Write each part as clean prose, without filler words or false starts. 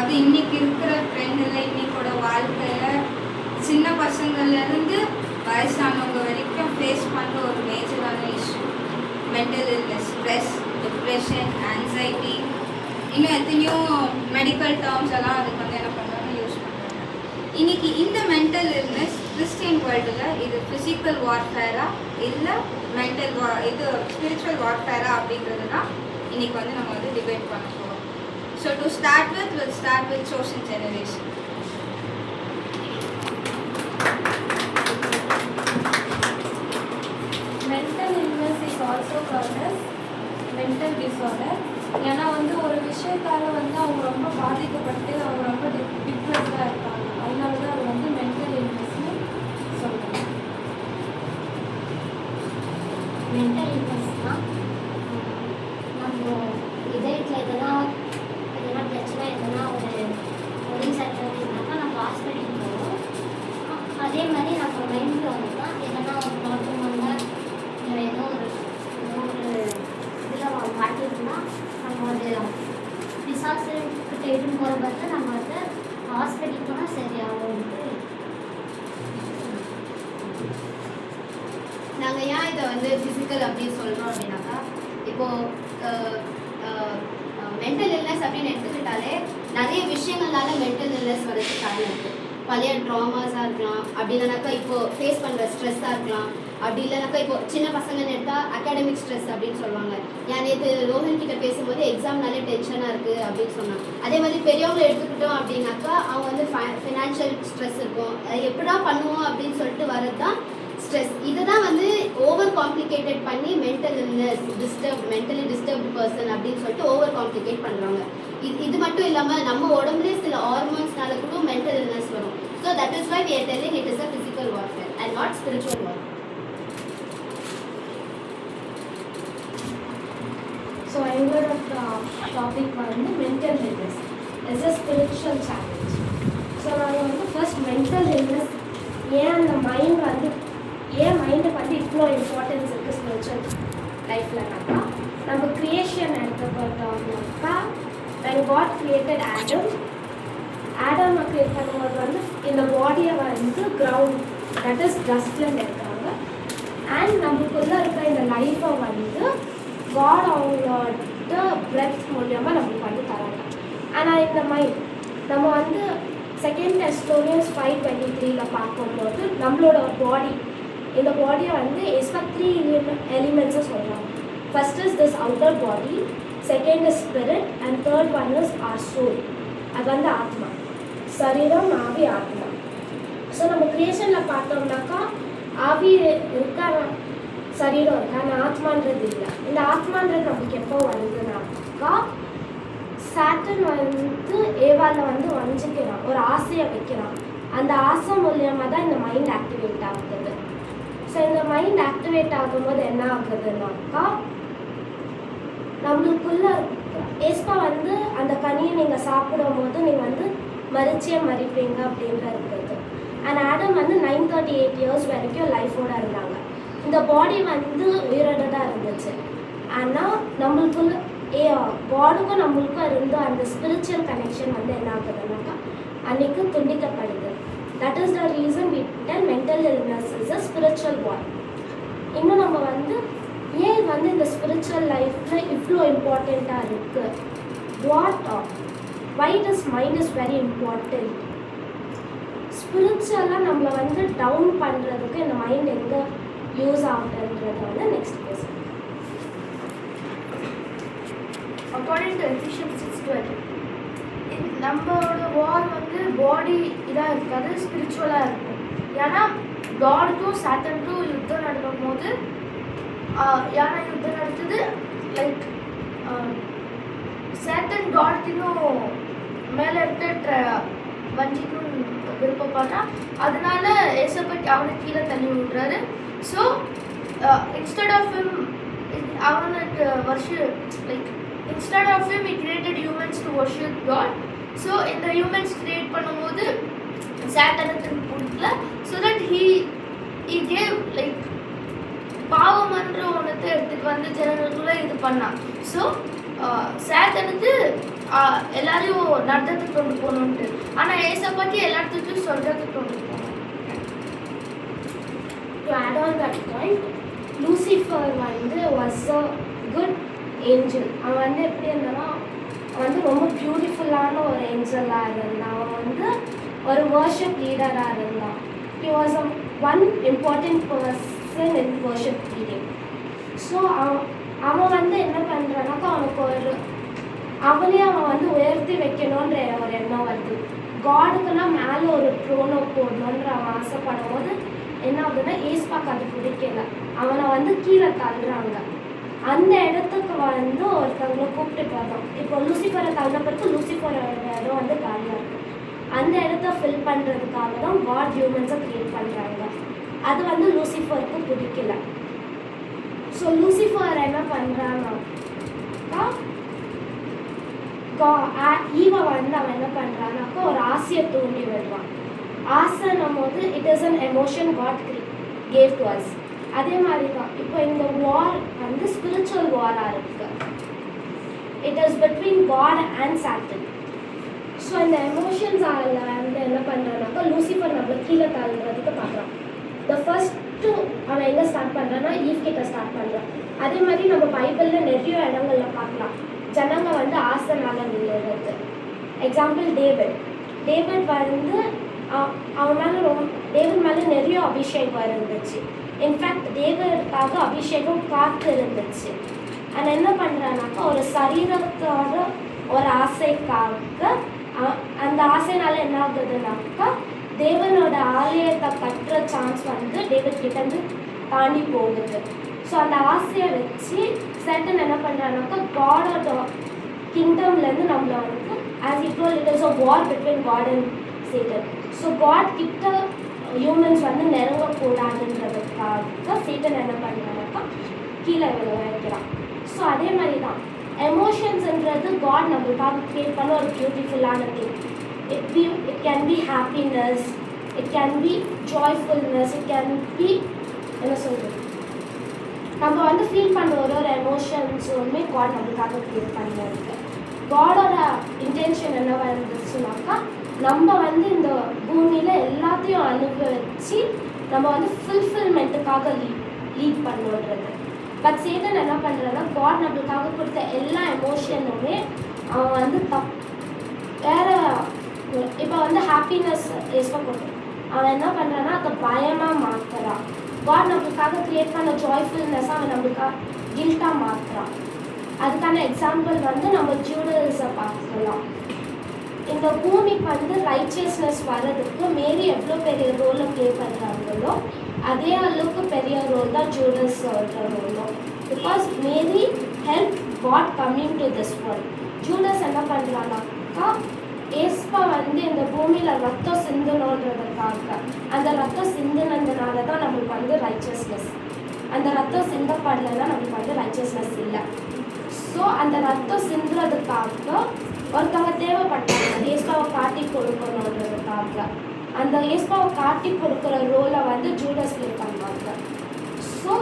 அதாவது இன்னைக்கு இருக்கிற ட்ரெண்டில் இன்னைக்கோட வாழ்க்கையில் சின்ன பசங்கள்லேருந்து வயசானவங்க வரைக்கும் ஃபேஸ் பண்ணுற ஒரு மேஜரான issue mental illness, stress, depression, anxiety, இன்னும் எத்தனையோ மெடிக்கல் டேர்ம்ஸ் எல்லாம் அதுக்கு வந்து என்ன பண்ணுறாங்க, யூஸ் பண்ணுறாங்க. இன்னைக்கு இந்த மென்டல் இல்னஸ் கிறிஸ்டியன் வேர்ல்டில் இது ஃபிசிக்கல் வார்ஃபேரா இல்லை இது ஸ்பிரிச்சுவல் வார்ஃபேரா அப்படின்றது தான் இன்னைக்கு வந்து நம்ம வந்து டிபேட் பண்ண போகிறோம். So to start with we'll start with chosen generation. Mental illness is also called as mental disorder. ஏன்னா வந்து ஒரு விஷயத்தால் வந்து அவங்க ரொம்ப பாதிக்கப்பட்டு அவங்க ரொம்ப டிப்ரெஸ்டாக இருக்காங்க. அதனால தான் அது வந்து மென்டல் இல்னஸ்னு சொல்கிறாங்க. மென்டல் இல்னஸ்னால் நம்ம இதயத்தில் எதனா பிரச்சனை, எதனா ஒரு இருந்தாக்கா நம்ம ஹாஸ்பிட்டலுக்கு போவோம். அதே மாதிரி நம்ம மைண்டில் வந்துதான் எதனா ஒரு ப்ராப்ளம் வந்தால் இல்லை ஏதோ ஒரு இதில் மாட்டிருந்தா நம்ம அது பிசாசுக்கிட்ட இருந்து போகிற பார்த்து நம்ம வந்து ஹாஸ்பிட்டலுக்கு போனால் சரியாகும். நாங்கள் ஏன் இதை வந்து ஃபிசிக்கல் அப்படின்னு சொல்கிறோம் அப்படின்னாக்கா, இப்போது மென்டல் இல்னஸ் அப்படின்னு எடுத்துக்கிட்டாலே நிறைய விஷயங்கள்னால மென்டல் இல்னஸ் வரதுக்கு காரணம் இருக்குது. பழைய ட்ராமாஸாக இருக்கலாம், அப்படி இல்லைனாக்கா இப்போது ஃபேஸ் பண்ணுற ஸ்ட்ரெஸ்ஸாக இருக்கலாம், அப்படி இல்லைனாக்கா இப்போ சின்ன பசங்கன்னு எடுத்தால் அகாடமிக் ஸ்ட்ரெஸ் அப்படின்னு சொல்லுவாங்க. ஏன் நேற்று ரோஹன் கிட்ட பேசும்போது எக்ஸாம்னாலே டென்ஷனாக இருக்குது அப்படின்னு சொன்னாங்க. அதே மாதிரி பெரியவங்களை எடுத்துக்கிட்டோம் அப்படின்னாக்கா அவங்க வந்து ஃபினான்ஷியல் ஸ்ட்ரெஸ் இருக்கும். எப்படா பண்ணுவோம் அப்படின்னு சொல்லிட்டு வரது தான் ஸ்ட்ரெஸ். இதை தான் வந்து ஓவர் காம்ப்ளிகேட்டட் பண்ணி mental illness, mentally disturbed person அப்படின்னு சொல்லிட்டு ஓவர் காம்ப்ளிகேட் பண்ணுறாங்க. இது மட்டும் இல்லாமல் நம்ம உடம்புலேயே சில ஹார்மோன்ஸ்னால கூட மென்டல் இல்னஸ் வரும். So that is why we are telling it is a physical warfare and not spiritual warfare. So எங்களோட டாபிக் வந்து mental illness is a spiritual challenge. So நாங்கள் வந்து ஃபர்ஸ்ட் மென்டல் இல்னஸ் ஏன் அந்த மைண்ட் வந்து மைண்டுக்கு வந்து இவ்வளோ இம்பார்ட்டன்ஸ் இருக்குது ஸ்பிரிச்சுவல் லைஃப்லனாக்கா, நம்ம க்ரியேஷன் எடுத்து பார்த்தோம்னாக்கா when God created ஆடமை க்ரியேட் பண்ணும்போது வந்து இந்த பாடியை வந்து கிரவுண்ட் தட் இஸ் டஸ்ட்லேருந்து எடுக்கிறாங்க. அண்ட் நம்மளுக்குள்ளே இருக்கிற இந்த லைஃப்பை வந்து காட் அவங்களோட பிரெத் மூலியமாக நம்மளுக்கு வந்து தராங்க. ஆனால் இந்த மைண்ட் நம்ம வந்து செகண்ட் டெஸ்டோனியன்ஸ் 5:23 பார்க்கும்போது நம்மளோட பாடி, இந்த பாடியை வந்து எஸ்பா 3 எலிமெண்ட்ஸை சொல்கிறாங்க. First is this outer body, second is spirit and third one is our soul. அது வந்து ஆத்மா, சரீரம், ஆவி, ஆத்மா. ஸோ நம்ம கிரியேஷனில் பார்த்தோம்னாக்கா ஆவி இருக்கா, சரீரம் இருக்கா, ஆனால் ஆத்மான்றது இல்லை. இந்த ஆத்மான்றது நமக்கு எப்போ வருதுனாக்கா சாட்டன் வந்து ஏவாவில் வந்து வஞ்சிக்கிறான், ஒரு ஆசையை வைக்கிறான். அந்த ஆசை மூலியமாக தான் இந்த மைண்ட் ஆக்டிவேட் ஆகுது. ஸோ இந்த மைண்ட் ஆக்டிவேட் ஆகும்போது என்ன ஆகுதுனாக்கா நம்மளுக்குள்ள ஏஸ்பா வந்து அந்த கனியை நீங்கள் சாப்பிடும் போது நீங்கள் வந்து மறிச்சே மறிப்பீங்க அப்படின்ற இருக்குது. அண்ட் ஆடம் வந்து 938 இயர்ஸ் வரைக்கும் லைஃபோடு இருந்தாங்க. இந்த பாடி வந்து உயிரோட தான் இருந்துச்சு. ஆனால் நம்மளுக்குள்ள காடுக்கும் நம்மளுக்கும் இருந்த அந்த ஸ்பிரிச்சுவல் கனெக்ஷன் வந்து என்ன ஆகுதுனாக்கா அன்றைக்கு துண்டிக்கப்படுது. That is the reason we tell mental illness is a spiritual war. இன்னும் நம்ம வந்து ஏன் வந்து இந்த ஸ்பிரிச்சுவல் லைஃப்பில் இவ்வளோ இம்பார்ட்டண்ட்டாக இருக்குது, why this mind is very important. ஸ்பிரிச்சுவலாக நம்மளை வந்து டவுன் பண்ணுறதுக்கு இந்த மைண்ட் எங்கே யூஸ் ஆகுதுன்றது வந்து next question. According to Ephesians 6:12, நம்மளோட வார் வந்து பாடி இதாக இருக்காது, ஸ்பிரிச்சுவலாக இருக்கும். ஏன்னா காடுக்கும் சாட்டனுக்கும் யுத்தம் நடக்கும் போது ஏன்னா யுத்தம் நடத்துது லைக் சாட்டன் காடுக்கும் மேலே இருக்க வஞ்சிக்கணும் விருப்பப்படுறா. அதனால ஏசப்பட்டு அவனை கீழே தள்ளி விடுறாரு. ஸோ இன்ஸ்டெட் ஆஃப் ஹிம் அவனுக்கு like instead of him he created humans to worship God. So in the humans create பண்ணும்போது சாட்டனுக்கு கொடுக்கல. So that he gave like பாவம்ன்ற ஒன்றத்தை எடுத்துட்டு வந்து ஜனங்களுக்குள்ள இது பண்ணான். ஸோ சேத்தனுக்கு எல்லாரையும் நடத்துறதுக்கு கொண்டு போகணுன்ட்டு, ஆனால் ஏசப்பாட்டி எல்லாத்துக்கும் சொல்கிறதுக்கு கொண்டு போகணும். To add on that point, Lucifer was a good angel. அவன் எப்படி இருந்தானா, ரொம்ப பியூட்டிஃபுல்லான ஒரு ஏஞ்சலாக இருந்தான். அவன் ஒரு வர்ஷிப் லீடராக இருந்தான். He was one important person in worship leading. So அவன் என்ன பண்ணுறானாக்கா, அவனே அவன் உயர்த்தி வைக்கணுன்ற ஒரு எண்ணம் வருது. காடுக்குன்னா மேலே ஒரு ட்ரோனை போடணுன்ற அவன் ஆசைப்படும் போது என்ன ஆகுதுன்னா, ஏஸ்பாக்கு அது பிடிக்கல. அவனை கீழே தள்ளுறாங்க. அந்த இடத்துக்கு ஒருத்தவங்களை கூப்பிட்டு வரோம். இப்போ லூசிஃபரை தள்ளின பிறகு லூசிஃபரோட இடம் காலியாக இருக்குது. அந்த இடத்த ஃபில் பண்ணுறதுக்காக தான் காட் ஹியூமன்ஸை க்ரியேட் பண்ணுறாங்க. அது லூசிஃபருக்கு பிடிக்கல. ஸோ லூசிஃபர் என்ன பண்ணுறான்னா, ஈவா அவன் என்ன பண்ணுறான்னாக்கா ஒரு ஆசையை தூண்டி விடுவான். ஆசைன்னும் போது it is an emotion God gave to us. அதே மாதிரி தான் இப்போ இந்த வார் ஸ்பிரிச்சுவல் வாராக இருக்கு. It is between God and Satan. So இந்த எமோஷன்ஸ் என்ன பண்ணுறான்னாக்கா லூசிஃபர் நம்மளை கீழே தள்ளுறதுக்கு பார்க்குறான். த ஃபர்ஸ்ட்டு அவன் எங்கே ஸ்டார்ட் பண்ணுறான்னா ஈவ் கிட்ட ஸ்டார்ட் பண்ணுறான். அதே மாதிரி நம்ம பைபிளில் நிறைய இடங்களில் பார்க்கலாம் ஜனங்க ஆசைனால விழுறது. எக்ஸாம்பிள் டேவிட் அவன் மேலே டேவிட் மேலே நிறைய அபிஷேகம் இருந்துச்சு. இன்ஃபேக்ட் டேவிடுக்காக அபிஷேகம் காத்து இருந்துச்சு. ஆனால் என்ன பண்ணுறானாக்கா ஒரு சரீரத்தோட ஒரு ஆசைக்காக அந்த ஆசைனால என்ன ஆகுதுனாக்கா தேவனோட ஆலயத்தை கட்டுற சான்ஸ் டேவிட் கிட்டேருந்து தாண்டி போகுது. ஸோ அந்த ஆசையை வச்சு சேட்டன் என்ன பண்ணுறானாக்கா காடோட கிங்டம்லேருந்து நம்மளை as it was it is a war between God and Satan. So God கிட்ட ஹியூமன்ஸ் நெருங்கக்கூடாதுன்றதுக்காக சேட்டன் என்ன பண்ணுறானாக்கா கீழே வைக்கிறான். ஸோ அதே மாதிரி தான் எமோஷன்ஸ்ன்றது காட் நம்மளுக்காக க்ரியேட் பண்ண ஒரு பியூட்டிஃபுல்லான thing. It can be happiness, it can be joyfulness, it can be என்ன சொல்கிறது, நம்ம ஃபீல் பண்ணுற ஒரு எமோஷன்ஸுமே காட் நம்மளுக்காக க்ரியேட் பண்ணியிருக்கு. காடோட இன்டென்ஷன் என்னவா இருந்துச்சுனாக்கா நம்ம இந்த பூமியில் எல்லாத்தையும் அனுபவிச்சு நம்ம ஃபுல்ஃபில்மெண்ட்டுக்காக லீட் பண்ணுறது. பட் சேட்டன் என்ன பண்ணுறதுனா காட் நம்மளுக்காக கொடுத்த எல்லா எமோஷனுமே அவன் வேறு இப்போ ஹாப்பினஸ் கொடுத்து அவன் என்ன பண்ணுறான்னா அதை பயமாக மாற்றுறான். காட் நம்மளுக்காக க்ரியேட் பண்ண ஜாய்ஃபுல்னஸ் அவன் நம்மளுக்காக கில்ட்டாக மாற்றுறான். அதுக்கான எக்ஸாம்பிள் நம்ம ஜூடஸை பார்க்கலாம். இந்த பூமிக்கு ரைச்சியஸ்னஸ் வர்றதுக்கு மேரி எவ்வளோ பெரிய ரோலை ப்ளே பண்ணுறாங்களோ அதே அளவுக்கு பெரிய ரோல் தான் ஜூடஸ் ரோலும். Because Mary help God coming to this world. Judas என்ன பண்ணுறானாக்கா ஏஸ்பா இந்த பூமியில் ரத்தம் சிந்தணுன்றதுக்காக அந்த ரத்தம் சிந்தினதுனால தான் நம்மளுக்கு ரைச்சியஸ்னஸ். அந்த ரத்தம் சிந்தப்படலைன்னா நம்மளுக்கு ரைச்சியஸ்னஸ் இல்லை. ஸோ அந்த ரத்தம் சிந்துறதுக்காக ஒருத்தவங்க தேவைப்பட்டாங்க ஏஸ்பாவை காட்டி கொடுக்கணுன்றதுக்காக. அந்த ஏஸ்பாவை காட்டி கொடுக்குற ரோலை ஜூடஸ் ப்ளே பண்ணுவாங்க. ஸோ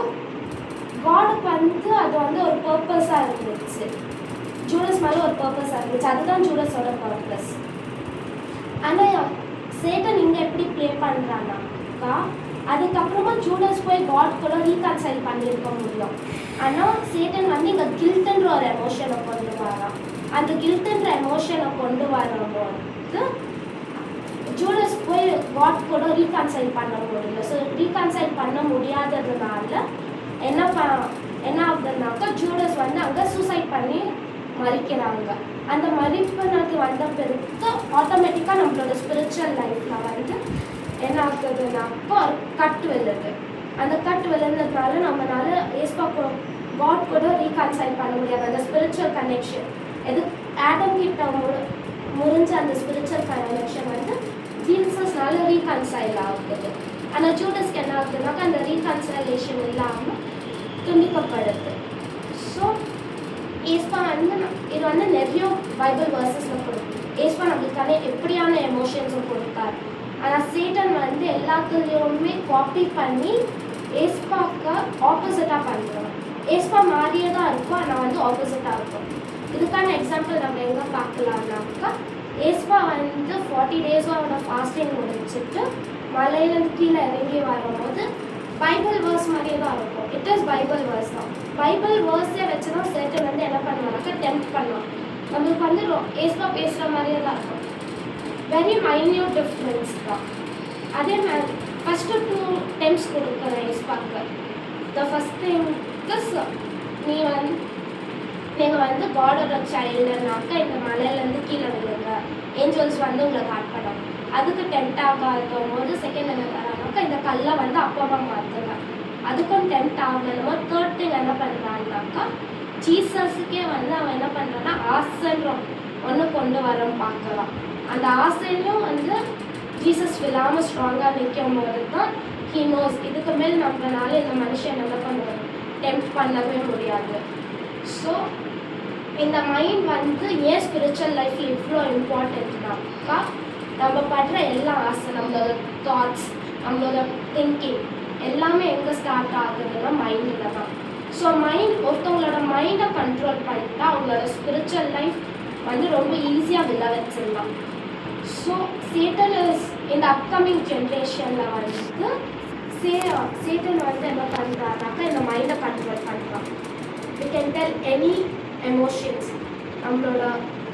காடுக்கு அது ஒரு பர்பஸாக இருந்துச்சு. ஜூடஸ் மேலே ஒரு பர்பஸாக இருந்துச்சு. அதுதான் ஜூடஸோட பர்பஸ். ஆனால் சேட்டன் இங்கே எப்படி ப்ளே பண்ணுறான்னாக்கா அதுக்கப்புறமா ஜூடஸ் போய் காட் கூட ரீகன்சைல் பண்ணியிருக்க முடியும். ஆனால் சேட்டன் இங்கே கில்ட்டுன்ற ஒரு எமோஷனை கொண்டு வரான். அந்த கில்ட்டுன்ற எமோஷனை கொண்டு வரும்போது ஜூடஸ் போய் காட் கூட ரீகன்சைல் பண்ண முடியல. ஸோ ரீகன்சைல் பண்ண முடியாததுனால என்ன ஆகுதுனாக்கா ஜூடஸ் அங்கே சூசைட் பண்ணி மறிக்கிறாங்க. அந்த மறிப்புனது வந்த பிறகு ஆட்டோமேட்டிக்காக நம்மளோட ஸ்பிரிச்சுவல் லைஃப்பில் என்ன ஆகுதுனாக்கா கட் விழுது. அந்த கட் விழுந்ததுனால நம்மளால ஏஸ்பா காட் கூட ரீகன்சைல் பண்ண முடியாது. அந்த ஸ்பிரிச்சுவல் கனெக்ஷன் எது ஆடம் கிட்ட முறிஞ்ச அந்த ஸ்பிரிச்சுவல் கனெக்ஷன் ஜீசஸ்னால ரீகன்சைல் ஆகுது. ஆனால் ஜூடஸ்க்கு என்ன ஆகுதுனாக்கா அந்த ரீகன்சைலேஷன் இல்லாமல் துண்டிக்கப்படுது. ஸோ ஏஸ்பா இது நிறைய பைபிள் வேர்சஸில் கொடுக்கும். ஏஸ்பா நம்மளுக்கான எப்படியான எமோஷன்ஸை கொடுத்தார். ஆனால் சேட்டன் எல்லாத்துலேயுமே காப்பி பண்ணி ஏஸ்பாக்கு ஆப்போசிட்டாக பண்ணுறான். ஏஸ்பா மாதிரியே தான் இருக்கும் ஆனால் ஆப்போசிட்டாக இருக்கும். இதுக்கான எக்ஸாம்பிள் நம்ம எங்கே பார்க்கலாம்னாக்கா ஏஸ்பா வந்து 40 டேஸும் அவனோட ஃபாஸ்டிங் முடிச்சுட்டு மலையிலேருந்து கீழே இறங்கி வரும்போது பைபிள் வேர்ஸ் மாதிரியே தான் இருக்கும். இட் இஸ் பைபிள் வேர்ஸ் தான். பைபிள் வேர்ஸே வச்சு தான் சேட்டன் வந்து என்ன பண்ணுவாங்க, டெம்ப்ட் பண்ணுவான். நம்மளுக்கு வந்து ஏஸ்பா பேசுகிற மாதிரியே தான் இருக்கும். வெரி மைன்யூட் டிஃப்ரென்ஸ் தான். அதே மாதிரி ஃபஸ்ட்டு 2 டெம்ப்ஸ் கொடுக்குறேன் ஏஸ்பாக்கு. த ஃபஸ்ட் திங் இஸ் நீங்கள் வந்து காடோட சைல்டுனாக்கா இந்த மலையிலேருந்து கீழே விழுங்க, ஏஞ்சல்ஸ் வந்து உங்களை காட்டணும். அதுக்கு டெம்ப்ட் ஆகாதும் போது செகண்ட் என்ன தரானாக்கா இந்த கல்லை வந்து அப்பாவை மாற்றுங்க, அதுக்கும் டெம்ப்ட் ஆகணுமோ. தேர்ட் திங் என்ன பண்ணுறான்னாக்கா ஜீசஸுக்கே வந்து அவன் என்ன பண்ணுறான்னா ஆசைன்ற ஒன்று கொண்டு வரன்னு பார்க்கலாம். அந்த ஆசையிலும் வந்து ஜீசஸ் விழாமல் ஸ்ட்ராங்காக நிற்கும் போது தான் ஹீ நோஸ் இதுக்கு மேல் நம்மளால இந்த மனுஷன் என்ன பண்ணுவார், டெம்ப்ட் பண்ணவே முடியாது. ஸோ இந்த மைண்ட் வந்து ஏன் ஸ்பிரிச்சுவல் லைஃப்பில் இவ்வளோ இம்பார்ட்டன்ட்னாக்கா நம்ம படுற எல்லா ஆசை, நம்மளோட தாட்ஸ், நம்மளோட திங்கிங் எல்லாமே எங்கே ஸ்டார்ட் ஆகுதுன்னா மைண்டில் தான். ஸோ ஒருத்தவங்களோட மைண்டை கண்ட்ரோல் பண்ணிட்டா அவங்களோட ஸ்பிரிச்சுவல் லைஃப் வந்து ரொம்ப ஈஸியாக விழ வச்சிடலாம். ஸோ சேட்டன் இஸ் இந்த அப்கமிங் ஜென்ரேஷனில் வந்து சேட்டன் வந்து என்ன பண்ணுறாருனாக்கா இந்த மைண்டை கண்ட்ரோல் பண்ணுறான். We can tell any emotions நம்மளோட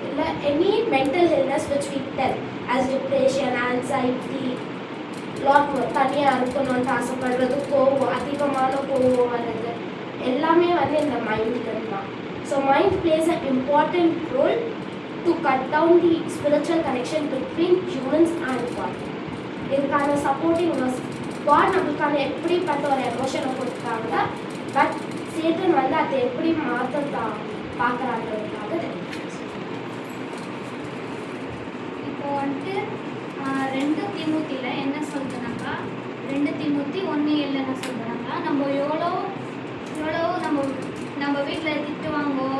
இல்லை any mental illness which we tell as depression, anxiety, lot more, தனியாக இருக்கணும்னு ஆசைப்படுறது, கோவம், அதிகமான கோவம் வர்றது எல்லாமே வந்து இந்த மைண்டில் தான். So mind plays a important role to cut down the spiritual connection between humans and God. இதுக்கான சப்போர்ட்டிங் காட் நம்மளுக்கான எப்படிப்பட்ட ஒரு எமோஷனை கொடுத்தாங்க, பட் சேட்டன் வந்து அதை எப்படி மாற்ற பார்க்குறாங்கிறதுக்காக. இப்போ வந்துட்டு 2 தீமோத்தியில் என்ன சொல்கிறேன்னாக்கா 2 தீமோத்தி 1:7 என்ன சொல்கிறேன்னாக்கா நம்ம எவ்வளோ நம்ம வீட்டில் திட்டுவாங்கோ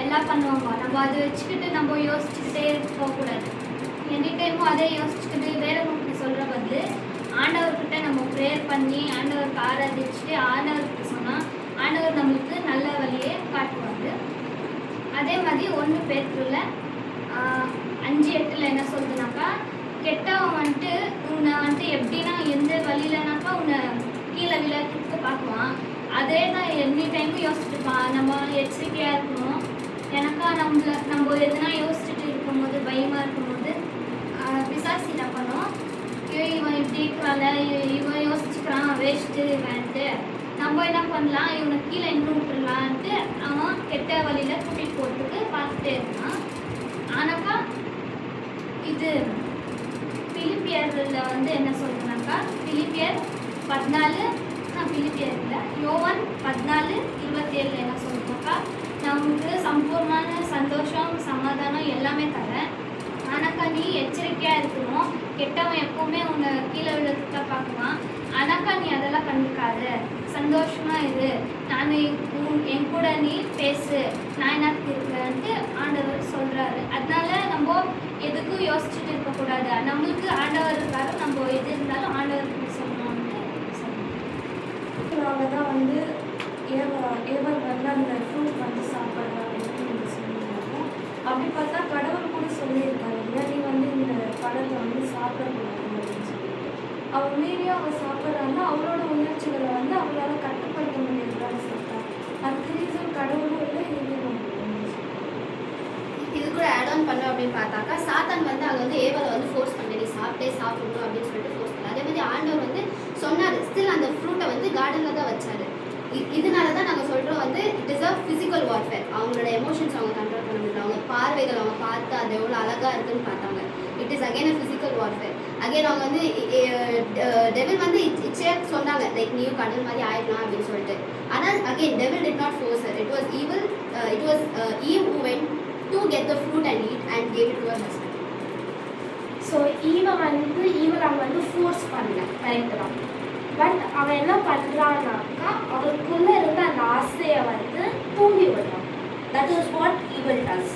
எல்லாம் பண்ணுவாங்க, நம்ம அதை வச்சுக்கிட்டு நம்ம யோசிச்சுக்கிட்டே போகக்கூடாது. எனி டைமும் அதே யோசிச்சுக்கிட்டு வேலை உங்களுக்கு சொல்கிற பதில் ஆண்டவர்கிட்ட நம்ம ப்ரேயர் பண்ணி ஆண்டவருக்கு ஆராதிச்சுட்டு ஆண்டவருக்கு சொன்னால் ஆண்டவர் நம்மளுக்கு நல்ல வழியே காட்டுவார். அதே மாதிரி 1 பேதுருல 5:8 என்ன சொல்லுதுனாக்கா கெட்டவன் வந்துட்டு உன்னை வந்துட்டு எப்படின்னா எந்த வழியிலனாக்கா உன்னை கீழே விளையாட்டுக்கு பார்க்குவான். அதே தான் எனி டைமும் யோசிச்சுட்டுப்பான். நம்ம எச்சரிக்கையாக இருக்கணும். எனக்கா நம்ம எதுனா யோசிச்சுட்டு இருக்கும்போது பயமாக இருக்கும்போது பிசாசு என்ன பண்ணோம், இவன் இப்படி இருக்கிறாள், இவன் யோசிச்சுக்கிறான் வேஸ்ட்டு இவன்ட்டு, நம்ம என்ன பண்ணலாம் இவனை கீழே இன்னும் விட்டுடலான்ட்டு அவன் கெட்ட வழியில் கூட்டிகிட்டு போகிறதுக்கு பார்த்துட்டே இருக்கான். ஆனாக்கா இது பிலிப்பியரில் வந்து என்ன சொல்கிறேன்னாக்கா பிலிப்பியர் 14 பிலிப்பியர் இல்லை யோவான் 14:27 என்ன சொல்கிறேன்னாக்கா நமக்கு சம்பூர்ணமான சந்தோஷம் சமாதானம் எல்லாமே தரேன். ஆனாக்கா நீ எச்சரிக்கையாக இருக்கணும். கெட்டவன் எப்போவுமே உன்னை கீழே விழுறதுக்கு பார்க்குவான். ஆனாக்கா நீ அதெல்லாம் கண்டுக்காத, சந்தோஷமாக இரு, நான் என் கூட நீ பேசு, நான் என்னத்துக்கு இருக்கிறேன்ட்டு ஆண்டவர் சொல்கிறாரு. அதனால நம்ம எதுக்கும் யோசிச்சுட்டு இருக்கக்கூடாது. நம்மளுக்கு ஆண்டவர் இருக்காரு, நம்ம எது இருந்தாலும் ஆண்டவருக்கு சொல்லணும்னு நாங்கள் தான் வந்து ஏவல் வந்து அந்த ஃப்ரூட் வந்து சாப்பிட்றாங்க அப்படின்னு சொல்லியிருந்தாங்க. அப்படி பார்த்தா கடவுள் கூட சொல்லியிருக்காரு இல்லையா, நீ வந்து இந்த பழத்தை வந்து சாப்பிடக்கூடாது அப்படின்னு சொல்லிட்டு. அவள் மீறியும் அவள் சாப்பிட்றாங்க, அவளோட உணர்ச்சிகளை வந்து அவளால் கட்டுப்படுத்த முடியாதுதான் சொல்கிறார். அதுக்கு ரீசன் கடவுளும் இல்லை, இதுவும் இது கூட ஆட் ஆன் பண்ண அப்படின்னு பார்த்தாக்கா சாத்தான் வந்து அங்கே வந்து ஏவலை வந்து ஃபோர்ஸ் பண்ண நீ சாப்பிடணும் அப்படின்னு சொல்லிட்டு ஃபோர்ஸ் பண்ண. அதே மாதிரி ஆண்டவர் வந்து சொன்னார், ஸ்டில் அந்த ஃப்ரூட்டை வந்து கார்டனில் தான் வச்சாரு. இதனால தான் நாங்கள் சொல்கிறோம் வந்து it is a physical warfare. அவங்களோட எமோஷன்ஸ் அவங்க கண்ட்ரோல் பண்ண முடியல, அவங்க பார்வைகள் அவங்க பார்த்து அது எவ்வளோ அழகாக இருக்குன்னு பார்த்தாங்க. It is again a physical warfare. Again அவங்க வந்து டெவில் வந்து இச்சே சொன்னாங்க லைக் நீயும் கடல் மாதிரி ஆயிடலாம் அப்படின்னு சொல்லிட்டு. ஆனால் again devil did not force her. It was evil. It was eve who went to get the fruit and eat and gave it to her husband. So even அவன் வந்து ஃபோர்ஸ் பண்ணல, கரெக்ட் தான். பட் அவன் என்ன பண்ணுறான்னாக்கா அவனுக்குள்ளே இருந்த அந்த ஆசையை வந்து தூண்டி விடுறான். That is what evil does.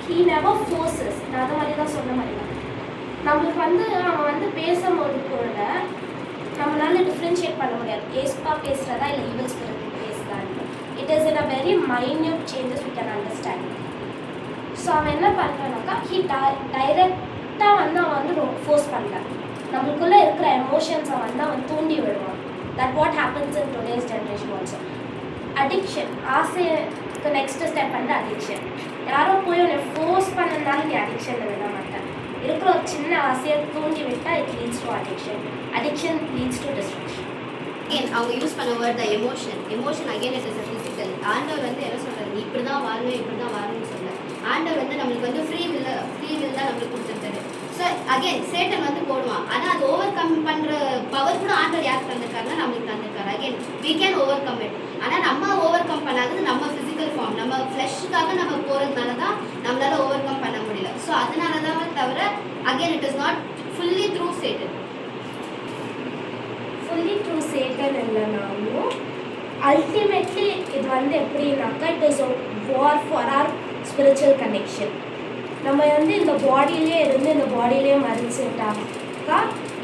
He never forces. நான் அதை மாதிரி தான் சொன்ன மாதிரி தான். நம்மளுக்கு வந்து அவன் வந்து பேசும்போது கூட நம்மளால டிஃப்ரென்ஷியேட் பண்ண முடியாது, ஏஸ்பா பேசுகிறதா இல்லை ஈவல் ஸ்பிரிட் பேசுகிறான்னு. It is in a very minute changes we can understand. So அவன் என்ன பண்ணுறானாக்கா டைரெக்டாக வந்து அவன் வந்து ரொம்ப ஃபோர்ஸ் பண்ணல, நம்மளுக்குள்ளே இருக்கிற எமோஷன்ஸை வந்து அவன் தூண்டி விடுவான். That what happens in today's generation also. Addiction, ஆசைக்கு நெக்ஸ்ட் ஸ்டெப் வந்து அடிக்ஷன். யாரோ போய் உன்னை ஃபோர்ஸ் பண்ணனால நீ அடிக்ஷனில் விட மாட்டேன். இருக்கிற ஒரு சின்ன ஆசையை தூண்டி விட்டால் it leads to addiction. Addiction leads to destruction. Again அவங்க யூஸ் பண்ண word the emotion again it is physical. ஆண்டவர் வந்து என்ன சொல்கிறது, நீ இப்படி தான் வாழணும் இப்படி தான் வாழணும்னு சொல்ல. ஆண்டவர் வந்து நம்மளுக்கு வந்து ஃப்ரீ வில் தான் நம்மளுக்கு கொடுத்துருக்காரு. ஸோ அகெயின் சேட்டன் வந்து போடுவான், ஆனால் அது ஓவர் கம் பண்ணுற பவர் கூட ஆண்டவர் யாருக்கு தந்திருக்காருன்னா நம்மளுக்கு தந்திருக்காரு. Again we can overcome it. ஆனால் நம்ம ஓவர் கம் பண்ணாதது நம்ம ஃபிசிக்கல் ஃபார்ம், நம்ம ஃப்ளஷ்ஷுக்காக நம்ம போகிறதுனால தான் நம்மளால் ஓவர் கம் பண்ண முடியல. ஸோ அதனால தான் தவிர again it is not fully through Satan. Fully through Satan இல்லைனாலும் அல்டிமேட்லி இது வந்து எப்படின்னாக்கா it is war for our spiritual connection. நம்ம வந்து இந்த பாடியிலே இருந்து இந்த பாடியிலே மறைச்சிட்டாக்கா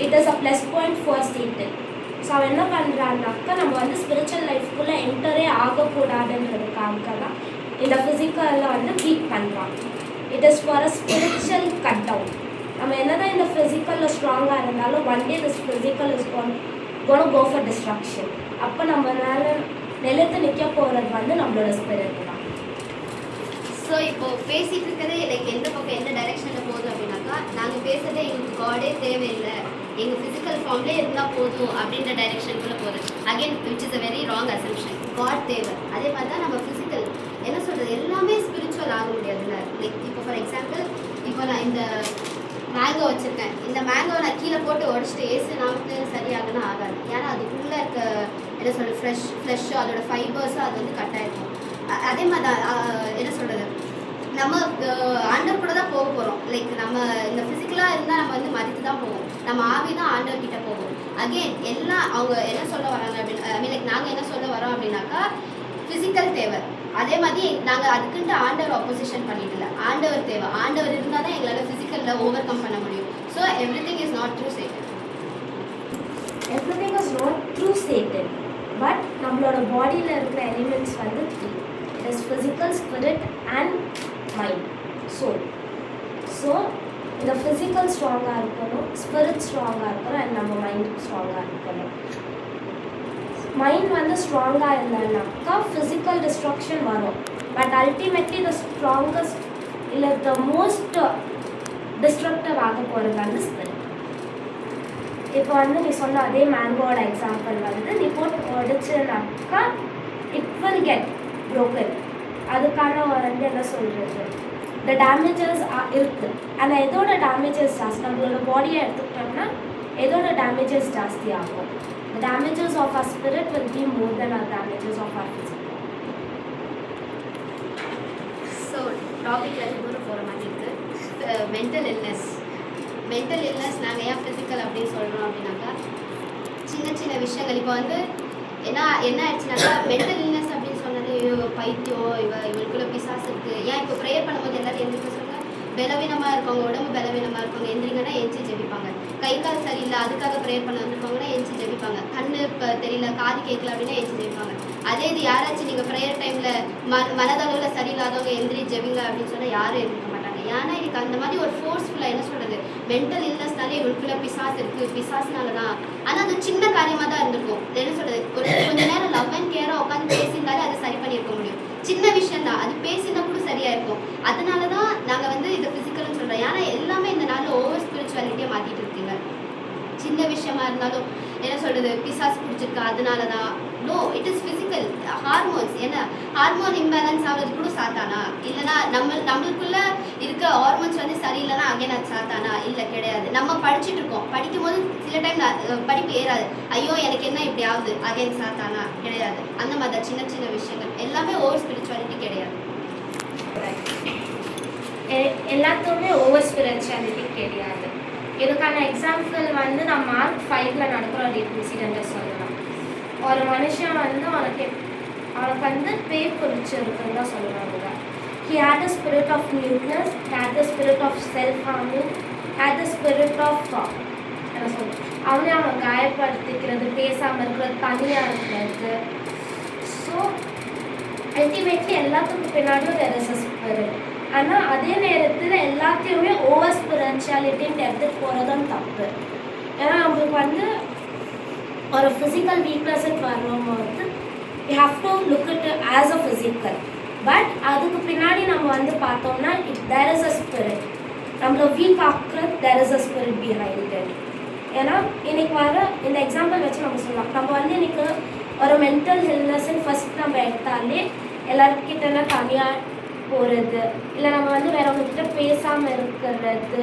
it is a plus point for Satan. So அவன் என்ன பண்ணுறான்னாக்கா நம்ம வந்து ஸ்பிரிச்சுவல் லைஃப்குள்ளே என்டரே ஆகக்கூடாதுன்றதுக்காக தான் இந்த ஃபிசிக்கலில் வந்து ட்ரீட் பண்ணுறான். It is for a spiritual cut down. நம்ம என்ன தான் இந்த ஃபிசிக்கலில் ஸ்ட்ராங்காக இருந்தாலும் one day this physical is gonna go for destruction. அப்போ நம்மளால நிலைத்து நிற்க போகிறது வந்து நம்மளோட ஸ்பிரிட் தான். ஸோ இப்போ பேசிகிட்டு இருக்கிறதே லைக் எந்த பக்கம் எந்த டைரெக்ஷனில் போகுது அப்படின்னாக்கா, நாங்கள் பேசுகிறதே எங்களுக்கு காடே தேவையில்லை, எங்கள் ஃபிசிக்கல் ஃபார்ம்லேயே இருந்தால் போதும் அப்படின்ற டைரெக்ஷனுக்குள்ளே போகுது. Again which is a very wrong assumption. God தேவை, அதே மாதிரி தான் நம்ம ஃபிசிக்கல் என்ன சொல்கிறது எல்லாமே ஸ்பிரிச்சுவல் ஆக முடியாதுல்ல. லைக் இப்போ ஃபார் எக்ஸாம்பிள், இப்போ நான் இந்த மேங்கோ வச்சுருக்கேன், இந்த மேங்கோவை நான் கீழே போட்டு உடச்சிட்டு ஏசு நமக்கு சரியாகனா ஆகாது. ஏன்னா அதுக்குள்ளே இருக்க என்ன சொல்கிறது ஃப்ளஷ்ஷோ அதோட ஃபைபர்ஸோ அது வந்து கட் ஆகிருக்கும். அதே மாதிரி என்ன சொல்கிறது, நம்ம ஆண்டவர் கூட தான் போக போகிறோம். லைக் நம்ம இந்த ஃபிசிக்கலாக இருந்தால் நம்ம வந்து மதித்து தான் போவோம், நம்ம ஆவி தான் ஆண்டவர்கிட்ட போவோம். அகெயின் எல்லாம் அவங்க என்ன சொல்ல வராங்க அப்படின்னு லைக் நாங்கள் என்ன சொல்ல வரோம் அப்படின்னாக்கா ஃபிசிக்கல் தேவை, அதே மாதிரி நாங்கள் அதுக்குன்ட்டு ஆண்டவர் ஆப்போசிஷன் பண்ணிட்டு இல்லை, ஆண்டவர் தேவை. ஆண்டவர் இருந்தால் தான் எங்களால் ஃபிசிக்கலில் ஓவர் கம் பண்ண முடியும். So everything is not through Satan. Everything is not through Satan. But நம்மளோட பாடியில் இருக்கிற எலிமெண்ட்ஸ் வந்து three. It is physical, spirit and mind, soul. So இந்த ஃபிசிக்கல் ஸ்ட்ராங்காக இருக்கணும், ஸ்பிரிட் ஸ்ட்ராங்காக இருக்கணும், அண்ட் நம்ம மைண்ட் ஸ்ட்ராங்காக இருக்கணும். மைண்ட் வந்து ஸ்ட்ராங்காக இல்லைன்னாக்கா ஃபிசிக்கல் டிஸ்ட்ரக்ஷன் வரும். பட் அல்டிமேட்லி த ஸ்ட்ராங்கஸ்ட் இல்லை த மோஸ்ட் டிஸ்ட்ரக்டிவ் ஆக போகிறது வந்து ஸ்பிரிட். இப்போ வந்து நீ சொன்ன அதே மேங்கோட எக்ஸாம்பிள் வந்து நீ போட்டு உடைச்சுனாக்கா இட் வில் கெட் broken. அதுக்கான வந்து என்ன சொல்கிறது, த டேமேஜஸ் இருக்குது. ஆனால் எதோட டேமேஜஸ் ஜாஸ்தி, நம்மளோட பாடியை எடுத்துக்கிட்டோம்னா எதோட டேமேஜஸ் ஜாஸ்தி ஆகும். The damages of our spirit will be more than our damages of our physical. So டாபிக்கில் தூரம் போகிற மாதிரி இருக்குது. மென்டல் இல்னஸ் நாங்கள் ஏன் ஃபிசிக்கல் அப்படின்னு சொல்கிறோம் அப்படின்னாக்கா, சின்ன சின்ன விஷயங்கள் இப்போ வந்து என்ன ஆயிடுச்சுனாக்கா மென்டல் இல்னஸ் அப்படின்னு சொன்னாலே பைத்தியம் இவளுக்குள்ள பிசாசு இருக்குது. ஏன் இப்போ ப்ரேயர் பண்ணும்போது எல்லாரும் எந்திரிக்க சொல்லுங்க, பலவீனமாக இருக்கவங்க, உடம்பு பலவீனமாக இருக்கவங்க எந்திரிங்கன்னா எஞ்சி ஜெபிப்பாங்க. கை கால் சரியில்லை அதுக்காக ப்ரேயர் பண்ண வந்திருக்கவங்கன்னா எஞ்சி ஜெபிப்பாங்க. கண்ணு இப்போ தெரியல காது கேட்கல அப்படின்னா எஞ்சி ஜெபிப்பாங்க. அதே இது யாராச்சும் நீங்கள் ப்ரேயர் டைமில் மனதளவில் சரியில்லாதவங்க எந்திரி ஜெபிங்க அப்படின்னு சொன்னால் யாரும் எந்திரிக்க மாட்டாங்க. ஏன்னா எனக்கு அந்த மாதிரி ஒரு ஃபோர்ஸ்ஃபுல்லாக என்ன சொல்கிறது, மென்டல் இல்னஸ்னாலே இவளுக்குள்ள பிசாசு இருக்குது, பிசாசுனால தான். ஆனால் அது சின்ன காரியமாக தான் இருந்திருக்கும். என்ன சொல்கிறது, ஒரு கொஞ்ச நேரம் லவ் அண்ட் கேராக உட்காந்து பேசியிருந்தாலே அதை சரி பண்ணியிருக்க முடியும். சின்ன விஷயம் தான், அது பேசினா கூட சரியாக இருக்கும். அதனால தான் நாங்கள் வந்து இதை ஃபிசிக்கல்னு சொல்கிறோம். ஏன்னா எல்லாமே இந்த நாளில் ஓவர் ஸ்பிரிச்சுவாலிட்டியை மாற்றிட்டு இருக்கீங்க. சின்ன விஷயமா இருந்தாலும் என்ன சொல்கிறது, பிசாஸ் பிடிச்சிருக்கா அதனால தான். No, it is physical. Hormones என்ன ஹார்மோன் இம்பேலன்ஸ் ஆகிறது கூட சாத்தானா, இல்லைனா நம்மளுக்குள்ள இருக்க ஹார்மோன்ஸ் வந்து சரியில்லைன்னா அகைன் அது சாத்தானா? இல்லை, கிடையாது. நம்ம படிச்சுட்டு இருக்கோம், படிக்கும் போது சில டைம் படிப்பு ஏறாது, ஐயோ எனக்கு என்ன இப்படி ஆகுது, அகைன் சாத்தானா? கிடையாது. அந்த மாதிரி சின்ன சின்ன விஷயங்கள் எல்லாமே ஓவர் ஸ்பிரிச்சுவாலிட்டி கிடையாது. எல்லாத்துக்குமே ஓவர் ஸ்பிரிச்சுவாலிட்டி கிடையாது. இதுக்கான எக்ஸாம்பிள் வந்து நான் Mark 5ல் நடக்கிற ஒரு இன்சிடெண்ட்டை சொல்லலாம். ஒரு மனுஷன் வந்து அவனுக்கு வந்து பேய் பிடிச்சிருக்குன்னு தான் சொல்லுவாங்க. He had the spirit of muteness, had the spirit of self-harming, had the spirit of என்ன சொல்ல அவன் காயப்படுத்திக்கிறது, பேசாமல் இருக்கிறது, தனியாக இருக்கிறது. ஸோ அல்டிமேட்லி எல்லாத்துக்கும் பின்னாடியும் there is a spirit. ஆனால் அதே நேரத்தில் எல்லாத்தையுமே ஓவர் ஸ்பிரிச்சுவாலிட்டின்னு எடுத்துகிட்டு போகிறதும் தப்பு. ஏன்னா நம்மளுக்கு வந்து ஒரு ஃபிசிக்கல் வீக்னஸ்ன்னு வரும்போது you have to look it as a physical. But அதுக்கு பின்னாடி நம்ம வந்து பார்த்தோம்னா தேர் இஸ் அ ஸ்பிரிட். நம்மள வீக் ஆக்குறது there is a spirit behind it. ஏன்னா இன்னைக்கு வர இந்த எக்ஸாம்பிள் வச்சு நம்ம சொல்லலாம். நம்ம வந்து இன்னைக்கு ஒரு மென்டல் ஹெல்னஸ்ன்னு ஃபஸ்ட் நம்ம எடுத்தாலே எல்லாருக்கிட்டலாம் தனியாக போகிறது, இல்லை நம்ம வந்து வேறவங்கக்கிட்ட பேசாமல் இருக்கிறது,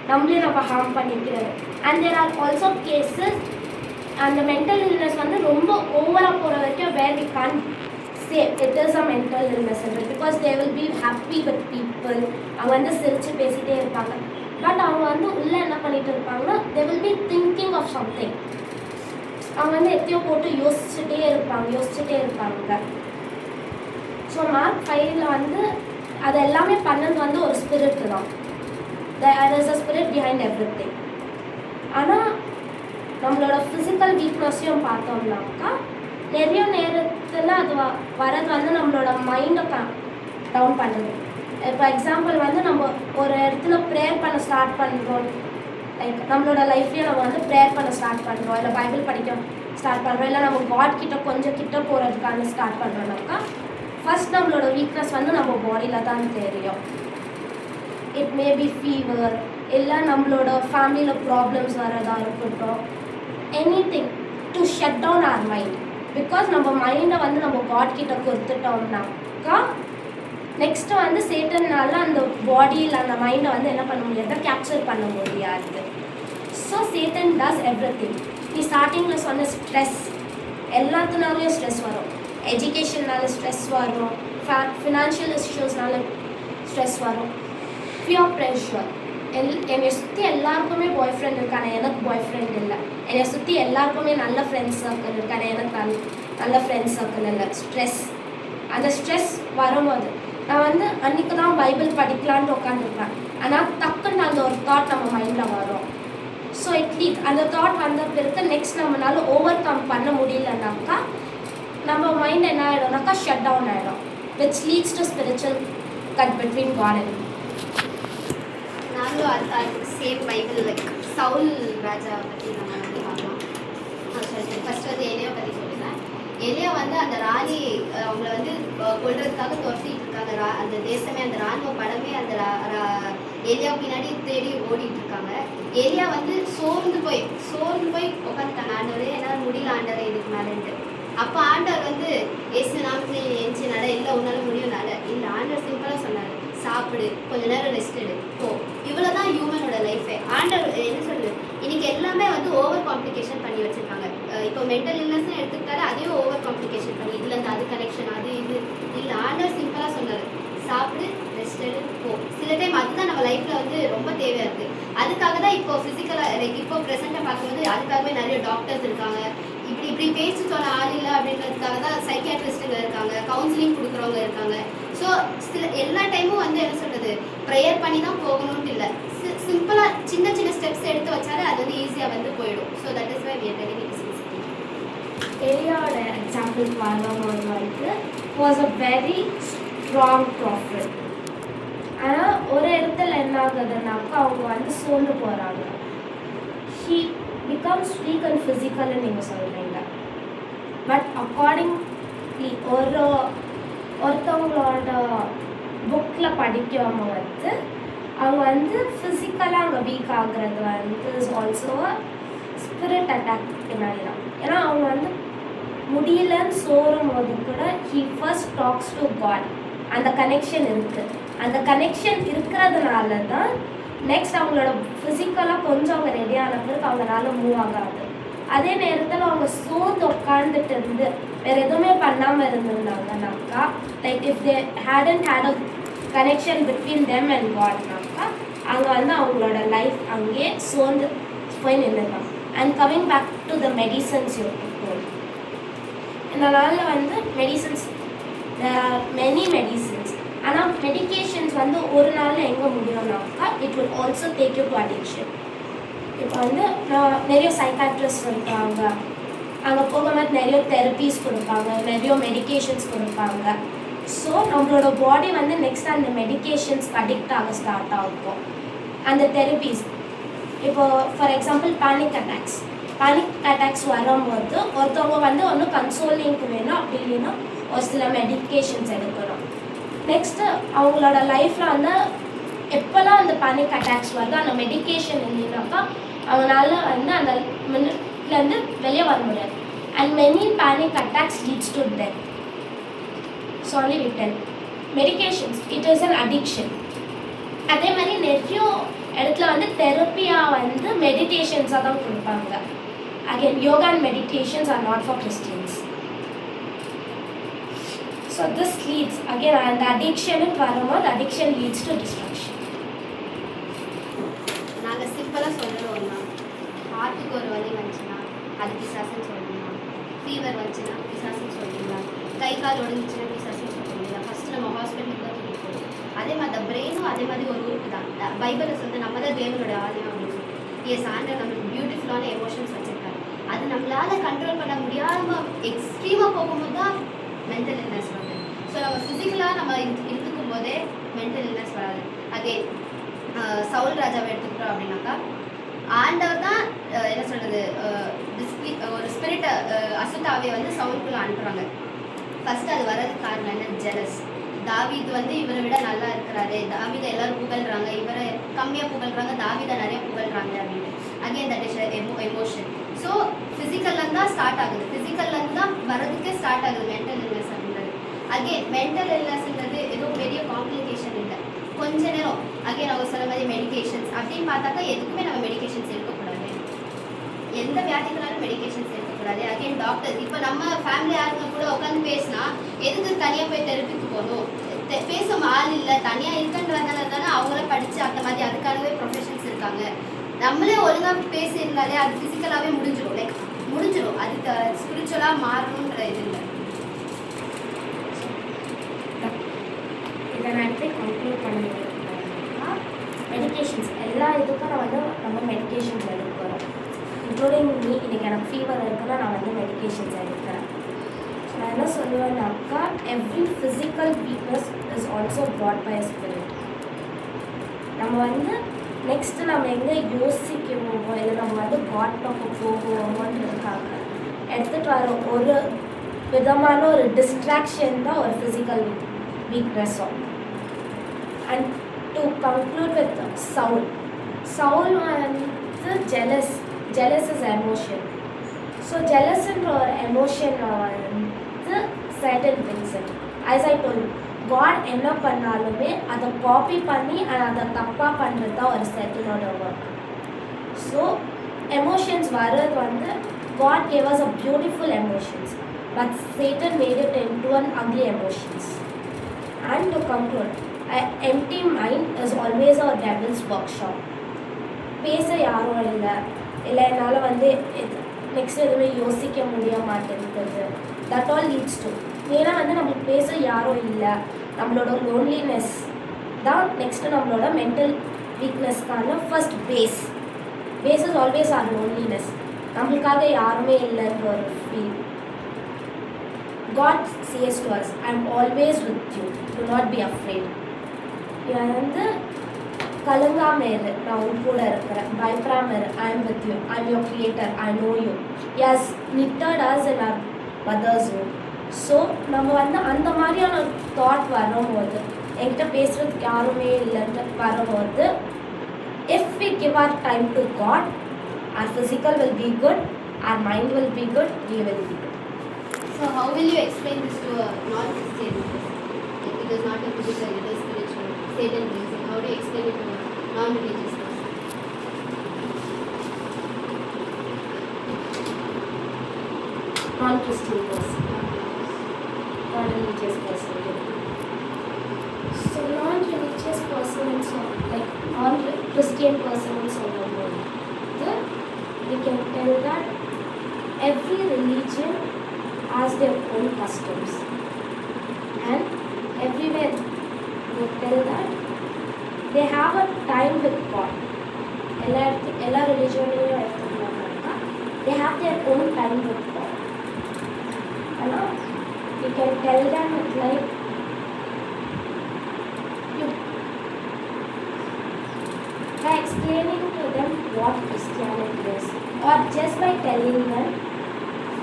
நம்மளே நம்ம ஹார்ம் பண்ணிக்கிறது. And there are also cases அந்த மென்டல் இல்னஸ் வந்து ரொம்ப ஓவராக போகிற வரைக்கும் where we can say it is a mental illness because they will be happy with people. அவங்க வந்து சிரித்து பேசிகிட்டே இருப்பாங்க. பட் அவங்க வந்து உள்ளே என்ன பண்ணிட்டு இருப்பாங்கன்னா they will be thinking of something. அவங்க வந்து எத்தையோ போட்டு யோசிச்சுட்டே இருப்பாங்க. ஸோ மார்க் 5ல் வந்து அது எல்லாமே பண்ணது வந்து ஒரு ஸ்பிரிட் தான். There is a spirit behind everything. ஆனால் நம்மளோட ஃபிசிக்கல் வீக்னஸையும் பார்த்தோம்னாக்கா நிறைய நேரத்தில் அது வரது வந்து நம்மளோட மைண்டை டவுன் பண்ணுறது. இப்போ எக்ஸாம்பிள் வந்து நம்ம ஒரு இடத்துல ப்ரேயர் பண்ண ஸ்டார்ட் பண்ணுறோம், லைக் நம்மளோட லைஃப்லேயே நம்ம வந்து ப்ரேயர் பண்ண ஸ்டார்ட் பண்ணுறோம், இல்லை பைபிள் படிக்க ஸ்டார்ட் பண்ணுறோம், இல்லை நம்ம காட் கிட்ட கொஞ்சம் கிட்ட போகிறதுக்கான ஸ்டார்ட் பண்ணுறோம்னாக்கா ஃபஸ்ட் நம்மளோட வீக்னஸ் வந்து நம்ம பாடியில் தான் தெரியும். இட் மே பி ஃபீவர், இல்லை நம்மளோட ஃபேமிலியில் ப்ராப்ளம்ஸ் வரதா இருக்கட்டும், anything to shut down our mind. Because நம்ம மைண்டை வந்து நம்ம காட் கிட்ட கொடுத்துட்டோம்னாக்கா நெக்ஸ்ட்டு வந்து சேட்டன்னால அந்த பாடியில் அந்த மைண்டை வந்து என்ன பண்ண முடியாது, கேப்சர் பண்ண முடியாது. ஸோ சேட்டன் டஸ் எவ்ரிதிங். நீ ஸ்டார்டிங்கில் சொன்ன ஸ்ட்ரெஸ், எல்லாத்துனாலையும் ஸ்ட்ரெஸ் வரும். எஜுகேஷன்னால ஸ்ட்ரெஸ் வரும், ஃபினான்ஷியல் இஷ்யூஸ்னால ஸ்ட்ரெஸ் வரும், பியர் ப்ரெஷர். என்னை சுற்றி எல்லாருக்குமே பாய் ஃப்ரெண்ட் இருக்கானே, எனக்கு பாய் ஃப்ரெண்ட் இல்லை. என்னை சுற்றி எல்லாருக்குமே நல்ல ஃப்ரெண்ட்ஸ் சர்க்கிள் இருக்கானே, எனக்கு நல்ல ஃப்ரெண்ட்ஸ் சர்க்கிள் இல்லை. ஸ்ட்ரெஸ், அந்த ஸ்ட்ரெஸ் வரும்போது நான் வந்து அன்றைக்கி தான் பைபிள் படிக்கலான்ட்டு உட்காந்துருப்பேன். ஆனால் டக்குன்னு அந்த ஒரு தாட் நம்ம மைண்டில் வரும். ஸோ இட்லீஸ்ட் அந்த தாட் வந்த பிறகு நெக்ஸ்ட் நம்மளால ஓவர் கம் பண்ண முடியலனாக்கா நம்ம மைண்ட் என்ன ஆகிடும்னாக்கா ஷட் டவுன் ஆகிடும், which leads to spiritual cut between God and me. நாங்களும் அது சேம் பைபிள் லைக் சவுல் ராஜா பற்றி நம்ம வந்து பார்க்கலாம். ஃபர்ஸ்ட் வந்து எலியா பற்றி சொல்லுங்கள். எலியா வந்து அந்த ராணி அவங்கள வந்து கொள்றதுக்காக துரத்திட்டு இருக்காங்க. அந்த தேசமே, அந்த ராணுவ படமே அந்த எலியா பின்னாடி தேடி ஓடிட்டு இருக்காங்க. எலியா வந்து சோர்ந்து போய் உட்காந்துட்டாங்க. ஆண்டவரே என்னால் முடியல ஆண்டவரே இதுக்கு மேலேன்ட்டு. அப்போ ஆண்டவர் வந்து ஏசு நாமத்தில் எஞ்சி நட, இல்லை உன்னால் முடியும் நட. இல்லை, ஆண்டவர் சிம்பிளாக சொன்னார், சாப்பிடு, கொஞ்ச நேரம் ரெஸ்ட் எடு, போ. இவ்வளோதான் ஹியூமனோட லைஃபே. ஆண்டவர் என்ன சொல்லுது, இன்னைக்கு எல்லாமே வந்து ஓவர் காம்ப்ளிகேஷன் பண்ணி வச்சுருக்காங்க. இப்போ மென்டல் இல்னஸ்ன்னு எடுத்துக்கிட்டாலே அதையும் ஓவர் காம்ப்ளிகேஷன் பண்ணி இதுலேருந்து அது கனெக்ஷன் அது இது இல்லை. ஆண்டவர் சிம்பிளாக சொன்னார், சாப்பிடு, ரெஸ்ட் எடு, போ. சில டைம் அதுதான் நம்ம லைஃப்பில் வந்து ரொம்ப தேவையாக இருக்குது. அதுக்காக தான் இப்போ ஃபிசிக்கலாக லைக் இப்போ ப்ரெசென்ட்டாக பார்க்கும்போது அதுக்காகவே நிறைய டாக்டர்ஸ் இருக்காங்க. இப்படி பேச்சு சொல்ல ஆள் இல்லை அப்படின்றதுக்காக தான் சைக்கியாட்ரிஸ்ட்டுங்க இருக்காங்க, கவுன்சிலிங் கொடுக்குறவங்க இருக்காங்க. ஸோ எல்லா டைமும் வந்து என்ன சொல்கிறது, ப்ரேயர் பண்ணி தான் போகணும்னு இல்லை. சிம்பிளாக சின்ன சின்ன ஸ்டெப்ஸ் எடுத்து வச்சாலே அது வந்து ஈஸியாக வந்து போயிடும். So that is why we are telling it. ஏலியாவோட எக்ஸாம்பிள் வரும்போது வந்து was a very strong prophet. ஆனால் ஒரு இடத்துல என்ன ஆகுதுன்னாக்கா அவங்க வந்து சோர்ந்து போகிறாங்க. ஹீ பிகம்ஸ் வீக் அண்ட் ஃபிசிக்கல்னு நீங்கள் சொல்கிறீங்க. பட் அக்கார்டிங்லி ஒருத்தவங்களோட புக்கில் படிக்காம வந்து அவங்க வந்து ஃபிசிக்கலாக அங்கே வீக் ஆகுறது வந்து இஸ் ஆல்சோ ஸ்பிரிட் அட்டாக் பின்னாடி தான். ஏன்னா அவங்க வந்து முடியலன்னு சோறும் போது கூட he first talks to God. அந்த கனெக்ஷன் இருக்குது. அந்த கனெக்ஷன் இருக்கிறதுனால தான் நெக்ஸ்ட் அவங்களோட ஃபிசிக்கலாக கொஞ்சம் அவங்க ரெடியான பிறகு அவங்களால மூவ் ஆகாது. அதே நேரத்தில் அவங்க சோர்ந்து உட்காந்துட்டு இருந்து வேறு எதுவுமே பண்ணாமல் இருந்திருந்தாங்கனாக்கா, like if they hadn't had a connection between them and காட்னாக்கா அங்கே வந்து அவங்களோட லைஃப் அங்கேயே சோர்ந்து போய் நின்றுருக்காங்க. And coming back to the medicines இந்த நாளில் வந்து medicines, there are many medicines. ஆனால் மெடிக்கேஷன்ஸ் வந்து ஒரு நாளில் எங்கே முடியும்னாக்கா it will also take you to addiction. இப்போ வந்து நிறைய சைக்காட்ரிஸ்ட் இருக்காங்க, அங்கே போகும்போது நிறைய தெரப்பீஸ் கொடுப்பாங்க, நிறைய மெடிக்கேஷன்ஸ் கொடுப்பாங்க. ஸோ நம்மளோட பாடி வந்து நெக்ஸ்ட் அந்த மெடிகேஷன்ஸ்க்கு அடிக்ட் ஆக ஸ்டார்ட் ஆகும். அந்த தெரபிஸ் இப்போ ஃபார் எக்ஸாம்பிள் பேனிக் அட்டாக்ஸ் வரும்போது ஒருத்தவங்க வந்து ஒன்றும் கன்சோலிங்க்கு வேணும், அப்படி இல்லைன்னா ஒரு சில மெடிக்கேஷன்ஸ் எடுக்கணும். நெக்ஸ்ட்டு அவங்களோட லைஃப்பில் வந்து எப்போல்லாம் அந்த பேனிக் அட்டாக்ஸ் வருது அந்த மெடிக்கேஷன் இல்லைனாக்கா அவங்களால வந்து அந்த மினிட்லேருந்து வெளியே வர முடியாது. And many panic attacks leads to death. Sorry written medications it is an addiction. அதே மாதிரி நிறைய இடத்துல வந்து தெரப்பியாக வந்து மெடிடேஷன்ஸாக தான் கொடுப்பாங்க. Again yoga and meditations are not for Christians. So this leads again அந்த அடிக்ஷனுக்கு வரும்போது அடிக்ஷன் லீட்ஸ் டு டிஸ்ட்ராக்ஷன். நாங்கள் சிம்பிளாக சொல்கிறோம்னா ஹார்ட்டுக்கு ஒரு வலி வந்துச்சுன்னா அது பிசாசுன்னு சொல்லிடலாம், ஃபீவர் வந்துச்சுன்னா பிசாசுன்னு சொல்லிடலாம், கை கால் ஒடுங்கிச்சுன்னா பிசாசுன்னு சொல்லிடலாம். ஃபஸ்ட்டு நம்ம ஹாஸ்பிட்டலுக்கு தான் தூக்கி போகும். அதே மாதிரி அந்த பிரெயினும் அதே மாதிரி ஒரு உறுப்பு தான். பைபிளில் சொல்லிட்டு நம்ம தான் தேவனோட ஆலயம் அப்படின்னு சொல்லி எஸ் ஆண்டர் நம்மளுக்கு பியூட்டிஃபுல்லான எமோஷன்ஸ் வச்சுருக்காரு. அது நம்மளால் கண்ட்ரோல் பண்ண முடியாமல் எக்ஸ்ட்ரீமாக போகும்போது தான் மென்டல் இல்னஸ் வருது. ஸோ நம்ம ஃபிசிக்கலாக நம்ம இருக்கும் போதே மென்டல் இல்னஸ் வராது. அதே சவுல் ராஜாவை எடுத்துக்கிட்டோம் அப்படின்னாக்கா ஆண்டவர் தான் என்ன சொல்கிறது ஒரு ஸ்பிரிட்டை அசுத்தாவியை வந்து சவுலுக்குள்ளே அனுப்புகிறாங்க. ஃபஸ்ட்டு அது வர்றதுக்கு காரணம் என்ன? ஜெலஸ். தாவீது வந்து இவரை விட நல்லா இருக்கிறாரு, தாவீதை எல்லாரும் புகழ்கிறாங்க, இவரை கம்மியாக புகழ்கிறாங்க, தாவீதை நிறைய புகழ்கிறாங்க அப்படின்ட்டு. Again that is emotion. So ஃபிசிக்கல்லேருந்து தான் ஸ்டார்ட் ஆகுது, ஃபிசிக்கல்லேருந்து தான் வரதுக்கே ஸ்டார்ட் ஆகுது மென்டல் இல்னஸ் அப்படின்றது. அகெயின் மென்டல் இல்னஸ்ன்றது ஏதோ பெரிய காம்ப்ளிகேஷன் இல்லை, கொஞ்ச நேரம். அகெயின் அவங்க சொன்ன மாதிரி மெடிக்கேஷன்ஸ் அப்படின்னு பார்த்தாக்கா எதுக்குமே நம்ம மெடிக்கேஷன்ஸ் எடுக்கக்கூடாது, எந்த வியாதிகளாலும் மெடிக்கேஷன்ஸ் எடுக்கக்கூடாது. அகெயின் டாக்டர்ஸ் இப்போ நம்ம ஃபேமிலி ஆளுங்க கூட உட்காந்து பேசினா எதுக்கு தனியாக போய் தெரப்பிக்கு போகணும், பேசும் ஆள் இல்லை, தனியாக இருக்குன்றதுனால தானே அவங்கள படித்து அந்த மாதிரி அதுக்காகவே ப்ரொஃபஷன்ஸ் இருக்காங்க. நம்மளே ஒழுங்காக பேசியிருந்தாலே அது ஃபிசிக்கலாகவே முடிஞ்சிடும், லைக் முடிஞ்சிடும், அதுக்கு ஸ்பிரிச்சுவலாக மாறணுன்ற இது இல்லை. இதை நான் எப்படி கம்ப்ளீட் பண்ண மெடிக்கேஷன்ஸ் எல்லா இதுக்கும் நான் வந்து நம்ம மெடிக்கேஷன்ஸ் எடுக்கிறோம். இன்க்ளூடிங் மீ இன்றைக்கி எனக்கு ஃபீவர் இருக்குன்னா நான் வந்து மெடிக்கேஷன்ஸ் எடுக்கிறேன். நான் என்ன சொல்லுவேன்னாக்கா every physical weakness is also brought by spirit. நம்ம வந்து நெக்ஸ்ட்டு நம்ம எங்கே யோசிக்குவோமோ இல்லை நம்ம வந்து காட் பக்கம் போகுவோமோன்றதுக்காக எடுத்துகிட்டு வர ஒரு விதமான ஒரு டிஸ்ட்ராக்ஷன் தான் ஒரு ஃபிசிக்கல் வீக்னஸும். And to conclude with Saul வந்து jealous is emotion. So jealous என்ற ஒரு எமோஷன் வந்து certain things. As I told you, God என்ன பண்ணாலுமே அதை காப்பி பண்ணி அதை தப்பாக பண்ணுறது தான் ஒரு செட்டிலோட ஒர்க். ஸோ எமோஷன்ஸ் வர்றது வந்து God gave us a beautiful emotions, but Satan made it into an ugly emotions. And to conclude, an empty mind is always a devil's workshop. பேச யாரும் இல்லை என்னால் வந்து நெக்ஸ்ட் எதுவுமே யோசிக்க முடிய மாட்டேங்குது. தட் ஆல் லீட்ஸ் டு ஏன்னா வந்து நம்மளுக்கு பேச யாரும் இல்லை, நம்மளோட லோன்லினஸ் தான் நெக்ஸ்ட்டு நம்மளோட மென்டல் வீக்னஸ்க்கான first phase is always our loneliness. நம்மளுக்காக யாருமே இல்லைன்ற ஒரு feel. God says to us, I am always with you, do not be afraid. இது வந்து கலங்காம இரு, நான் உன் கூட இருக்கிறேன், பயப்படாம இரு, I am with you, I am your creator, I know you, yes knitted us in our mother's womb. So நம்ம வந்து அந்த மாதிரியான தாட் வரும்போது என்கிட்ட பேசுகிறதுக்கு யாருமே இல்லைன்னு வரும்போது if we give our time to God, our physical will be good, our mind will be good, we will be good. So how will you explain this to a non-Christian? It is not a physical, it is spiritual. Satan reason. How do you explain it to a non-religious person? Non-Christian person, non-religious person. So non-religious person and so like non-Christian person and so on. Then we can tell that every religion has their own customs, and everywhere they tell that they have a time with God. எல்லா ரிலிஜன்லையும் எடுத்துக்கிட்டோம்னாக்கா they have their own time with God. ஆனால் we can tell them like explaining to them what Christianity is, or just by telling them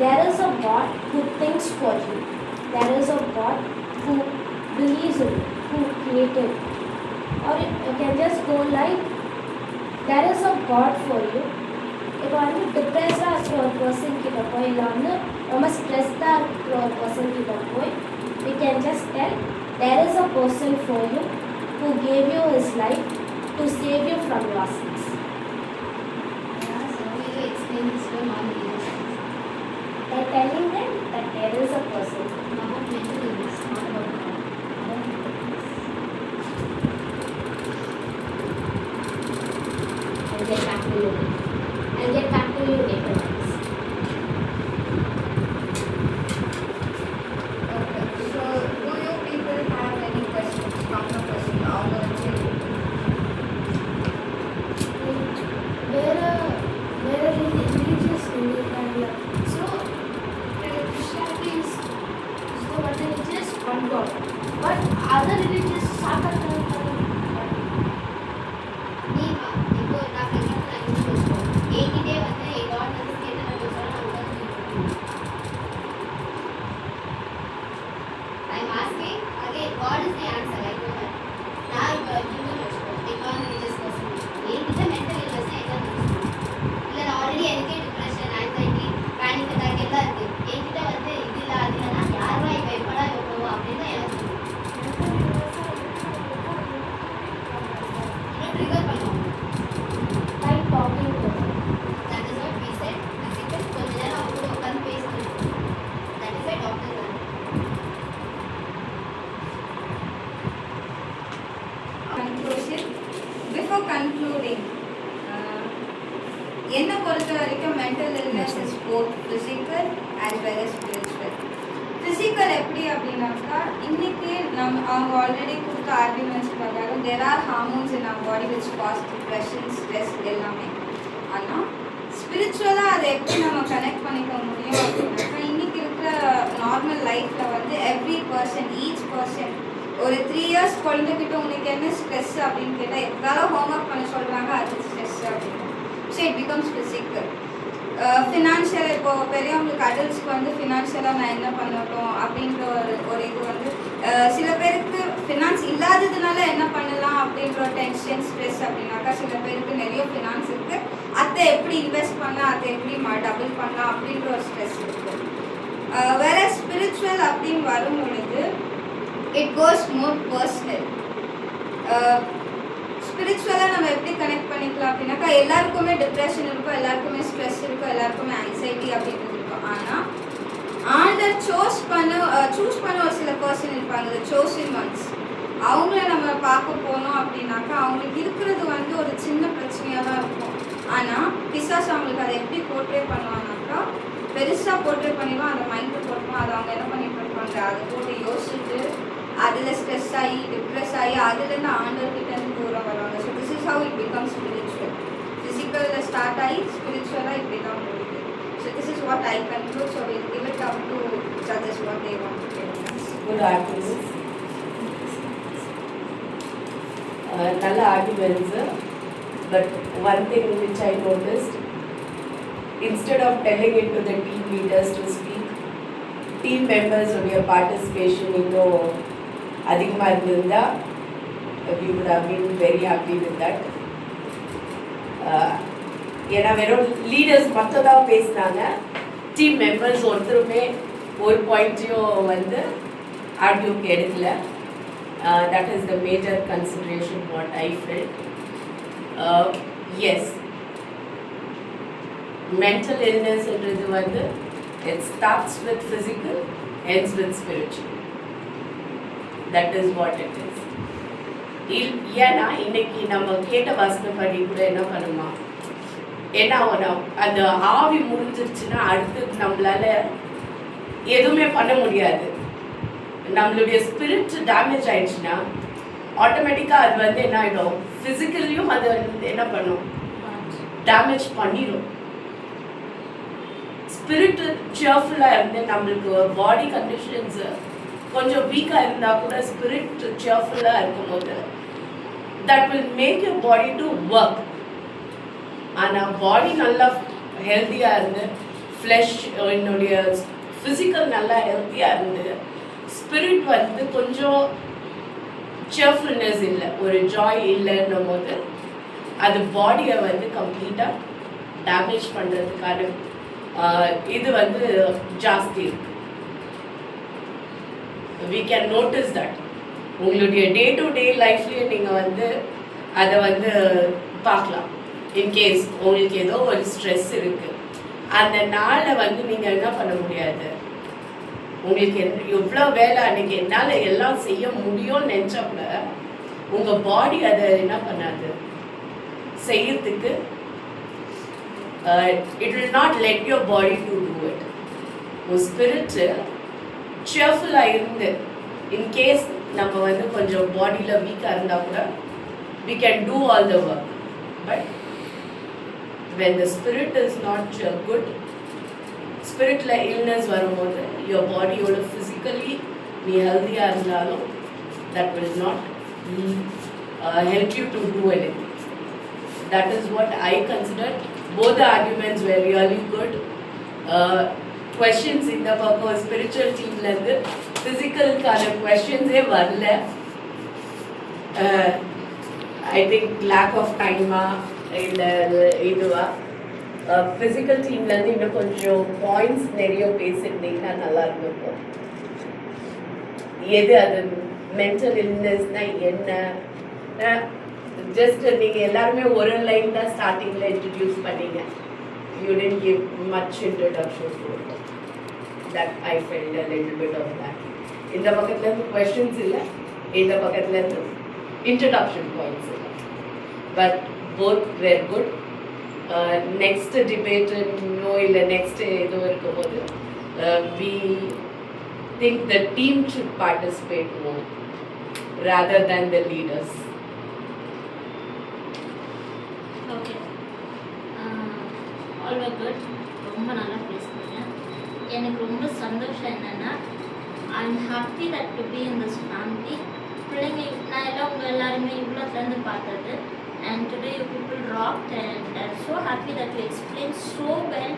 there is a God who thinks for you, there is a God who believes in you, who created you. Or you can just go like, there is a God for you. இப்போ வந்து டிப்ரெஸ்டாக இருக்கிற ஒரு person கிட்ட போய் இல்லை வந்து ரொம்ப ஸ்ட்ரெஸ்டாக இருக்கிற ஒரு பர்சன் கிட்ட போய் we can just tell there is a person for you who gave you his life to save you from your sins. So we will explain this to non-believers. By telling them that there is a person. About mental illness, not about God. I'll get back to you. I'll get back to you later. Okay. So, do you people have any questions? Common questions? அவங்க வச்சு வேற religious இருக்காங்க. So Christianity is the one religious one God. But other religious சாப்பிட்றாங்க. நீ இப்போ நான் என்கிட்டே வந்து என் காட் வந்து கேட்டு நம்ம சொல்ல நமக்கு I'm asking again, God is the answer. I know that. நான் இப்போ ஹியூமன் வச்சுக்கோம் என் நான் ரிலீஜியஸ் பர்சன் என்கிட்ட மென்டல் இல்னஸ்னா என்ன இல்லை நான் ஆல்ரெடி எனக்கே டிப்ரெஷன் ஆங்ஸைட்டி பேனிக் அட்டாக் எல்லாம் இருக்குது என்கிட்ட வந்து இது இல்லை அது இல்லைன்னா யாரா இப்போ எப்படா போவோம் அப்படின்னு தான் எனக்கு ட்ரிகர் பண்ணுவோம். By talking to them. That is what we said. Physical கொஞ்ச நேரம் அவங்க கூட உட்காந்து பேசணும். That is why doctor தான். conclusion. Before concluding, என்னை பொறுத்த வரைக்கும் mental illness is both physical as well as spiritual. Physical எப்படி அப்படின்னாக்கா இன்னைக்கு அவங்க ஆல்ரெடி கொடுத்த ஆர்குமெண்ட்ஸ் பிரகாரம் there are hormones in our body which cause depression, stress எல்லாமே. ஆனால் ஸ்பிரிச்சுவலாக அதை எப்படி நம்ம கனெக்ட் பண்ணிக்க முடியும் அப்படின்னாக்கா இன்னைக்கு இருக்கிற நார்மல் லைஃப்பில் வந்து எவ்ரி பர்சன் ஈச் பர்சன் ஒரு 3 years குழந்தைகிட்ட உங்களுக்கு என்ன ஸ்ட்ரெஸ் அப்படின்னு கேட்டால் எவ்வளோ ஹோம்ஒர்க் பண்ண சொல்கிறாங்க அது ஸ்ட்ரெஸ் அப்படின்னு. So it becomes physical. Financial இப்போது பெரியவங்களுக்கு அடல்ட்ஸ்க்கு வந்து ஃபினான்ஷியலாக நான் என்ன பண்ணட்டும் அப்படின்ற ஒரு இது வந்து சில பேருக்கு ஃபினான்ஸ் இல்லாததுனால என்ன பண்ணலாம் அப்படின்ற டென்ஷன் ஸ்ட்ரெஸ் அப்படின்னாக்கா சில பேருக்கு நிறைய ஃபினான்ஸ் இருக்குது அதை எப்படி இன்வெஸ்ட் பண்ணலாம் அதை எப்படி டபுள் பண்ணலாம் அப்படின்ற ஒரு ஸ்ட்ரெஸ் இருக்குது. வேற ஸ்பிரிச்சுவல் அப்படின்னு வரும் பொழுது இட் கோஸ் மோர் பர்சனல். ஸ்பிரிச்சுவலாக நம்ம எப்படி கனெக்ட் பண்ணிக்கலாம் அப்படின்னாக்கா எல்லாருக்குமே டிப்ரெஷன் இருக்கும், எல்லாருக்குமே ஸ்ட்ரெஸ் இருக்கும், எல்லாருக்குமே ஆங்ஸைட்டி அப்படின்றது இருக்கும். ஆனால் ஆண்டர் சூஸ் பண்ண ஒரு சில பர்சன் இருப்பாங்க, சோசின் ஒன்ஸ். அவங்கள நம்ம பார்க்க போனோம் அப்படின்னாக்கா அவங்களுக்கு இருக்கிறது வந்து ஒரு சின்ன பிரச்சனையாக தான் இருக்கும். ஆனால் பிசாஸ் அவங்களுக்கு அதை எப்படி போர்ட்ரே பண்ணுவாங்கனாக்கா பெருசாக போர்ட்ரே பண்ணிடுவோம், அந்த மைண்டை போட்டுவோம். அதை அவங்க என்ன பண்ணிட்டு இருப்பாங்க, அதை போட்டு யோசிச்சுட்டு அதில் ஸ்ட்ரெஸ் ஆகி டிப்ரெஸ் ஆகி அதுலேருந்து ஆண்டர்கிட்டேருந்து தூரம் வருவாங்க. So this is how it become spiritual. ஃபிசிக்கலில் ஸ்டார்ட் ஆகி ஸ்பிரிச்சுவலாக இப்படி தான் முடியுது. So this is what I conclude. So will give it up to judges what they want to tell. Good arguments, நல்ல arguments. But one thing which I noticed, instead of telling it to the team leaders to speak, team members உடைய participation இன்னும் அதிகமாக இருந்திருந்தால் we would have been very happy with that. ஏன்னா வெறும் leaders மட்டும் தான் பேசினாங்க, டீம் மெம்பர்ஸ் ஒருத்தருமே ஒரு பாயிண்ட்டையும் வந்து ஆர்டியூக்கு எடுக்கல. That is the major consideration what I felt. Yes, mental illness என்றது வந்து it starts with physical, ends with spiritual. That is what it is. ஏன்னா இன்னைக்கு நம்ம கேட்ட வசனப்படி கூட என்ன பண்ணுமா, ஏன்னா அந்த ஆவி முடிஞ்சிருச்சுன்னா அடுத்து நம்மளால எதுவுமே பண்ண முடியாது. நம்மளுடைய ஸ்பிரிட் டேமேஜ் ஆயிடுச்சுன்னா ஆட்டோமேட்டிக்காக அது வந்து என்ன ஆகிடும், ஃபிசிக்கல்லையும் அது என்ன பண்ணும், டேமேஜ் பண்ணிடும். ஸ்பிரிட் சேர்ஃபுல்லாக இருந்து நம்மளுக்கு பாடி கண்டிஷன்ஸு கொஞ்சம் வீக்காக இருந்தால் கூட ஸ்பிரிட் சேர்ஃபுல்லாக இருக்கும்போது that will make your body to work. ஆனால் பாடி நல்லா ஹெல்த்தியாக இருந்து ஃப்ளஷ் என்னுடைய ஃபிசிக்கல் நல்லா ஹெல்த்தியாக இருந்து ஸ்பிரிட் வந்து கொஞ்சம் சேர்ஃபுல்னஸ் இல்லை, ஒரு ஜாய் இல்லைன்னும் போது அது பாடியை வந்து கம்ப்ளீட்டாக டேமேஜ் பண்ணுறதுக்கான இது வந்து ஜாஸ்தி இருக்கு. we can notice that உங்களுடைய டே டு டே லைஃப்லேயே நீங்கள் வந்து அதை வந்து பார்க்கலாம். இன்கேஸ் உங்களுக்கு ஏதோ ஒரு ஸ்ட்ரெஸ் இருக்குது, அந்த நாளை வந்து நீங்கள் என்ன பண்ண முடியாது, உங்களுக்கு எவ்வளோ வேலை அன்றைக்கி என்னால் எல்லாம் செய்ய முடியும்னு நினச்சப்ப உங்கள் பாடி அதை என்ன பண்ணாது செய்யறதுக்கு. It will not let your body to do it. உங்கள் ஸ்பிரிட்டு சேர்ஃபுல்லாக இருந்து இன்கேஸ் நம்ம வந்து கொஞ்சம் பாடியில் வீக்காக இருந்தால் கூட we can do all the work. But when the spirit is not good, ஸ்பிரிட்டில் இல்னஸ் வரும்போது your பாடியோட ஃபிசிக்கலி நீ ஹெல்த்தியாக இருந்தாலும் that will not help you to do anything. That is what I consider. Both the arguments were really good. Questions இந்த பக்கம் spiritual டீம்லேருந்து ஃபிசிக்கலுக்கான கொஸ்டின்ஸே வரல. I think lack of டைமா இல்லை இதுவா ஃபிசிக்கல் டீம்லேருந்து இன்னும் கொஞ்சம் பாயிண்ட்ஸ் நிறைய பேசியிருந்தீங்கன்னா நல்லா இருந்திருக்கும். எது அது மென்டல் இல்னஸ்னால் என்ன, ஜஸ்ட் நீங்கள் எல்லாருமே ஒரு லைன் தான் ஸ்டார்டிங்கில் இன்ட்ரடியூஸ் பண்ணீங்க. You didn't give much introduction to it. That I felt a little bit of that. இந்த பக்கத்துலேருந்து கொஸ்டின்ஸ் இல்லை, இந்த பக்கத்துலேருந்து இன்ட்ரடக்ஷன் பாயிண்ட்ஸ் இல்லை. But both were good. Next டிபேட்டுன்னோ இல்லை நெக்ஸ்ட் ஏதோ இருக்கும்போது we think the team should participate more rather than the leaders. Okay, all were good. ரொம்ப நல்லா பேசுனீங்க. எனக்கு ரொம்ப சந்தோஷம் என்னென்னா I am happy that to be in this family. பிள்ளைங்க நான் எல்லாம் உங்கள் எல்லாருமே இவ்வளோத்துலேருந்து பார்த்தது. And today you people rock and I am so happy that you explain so well.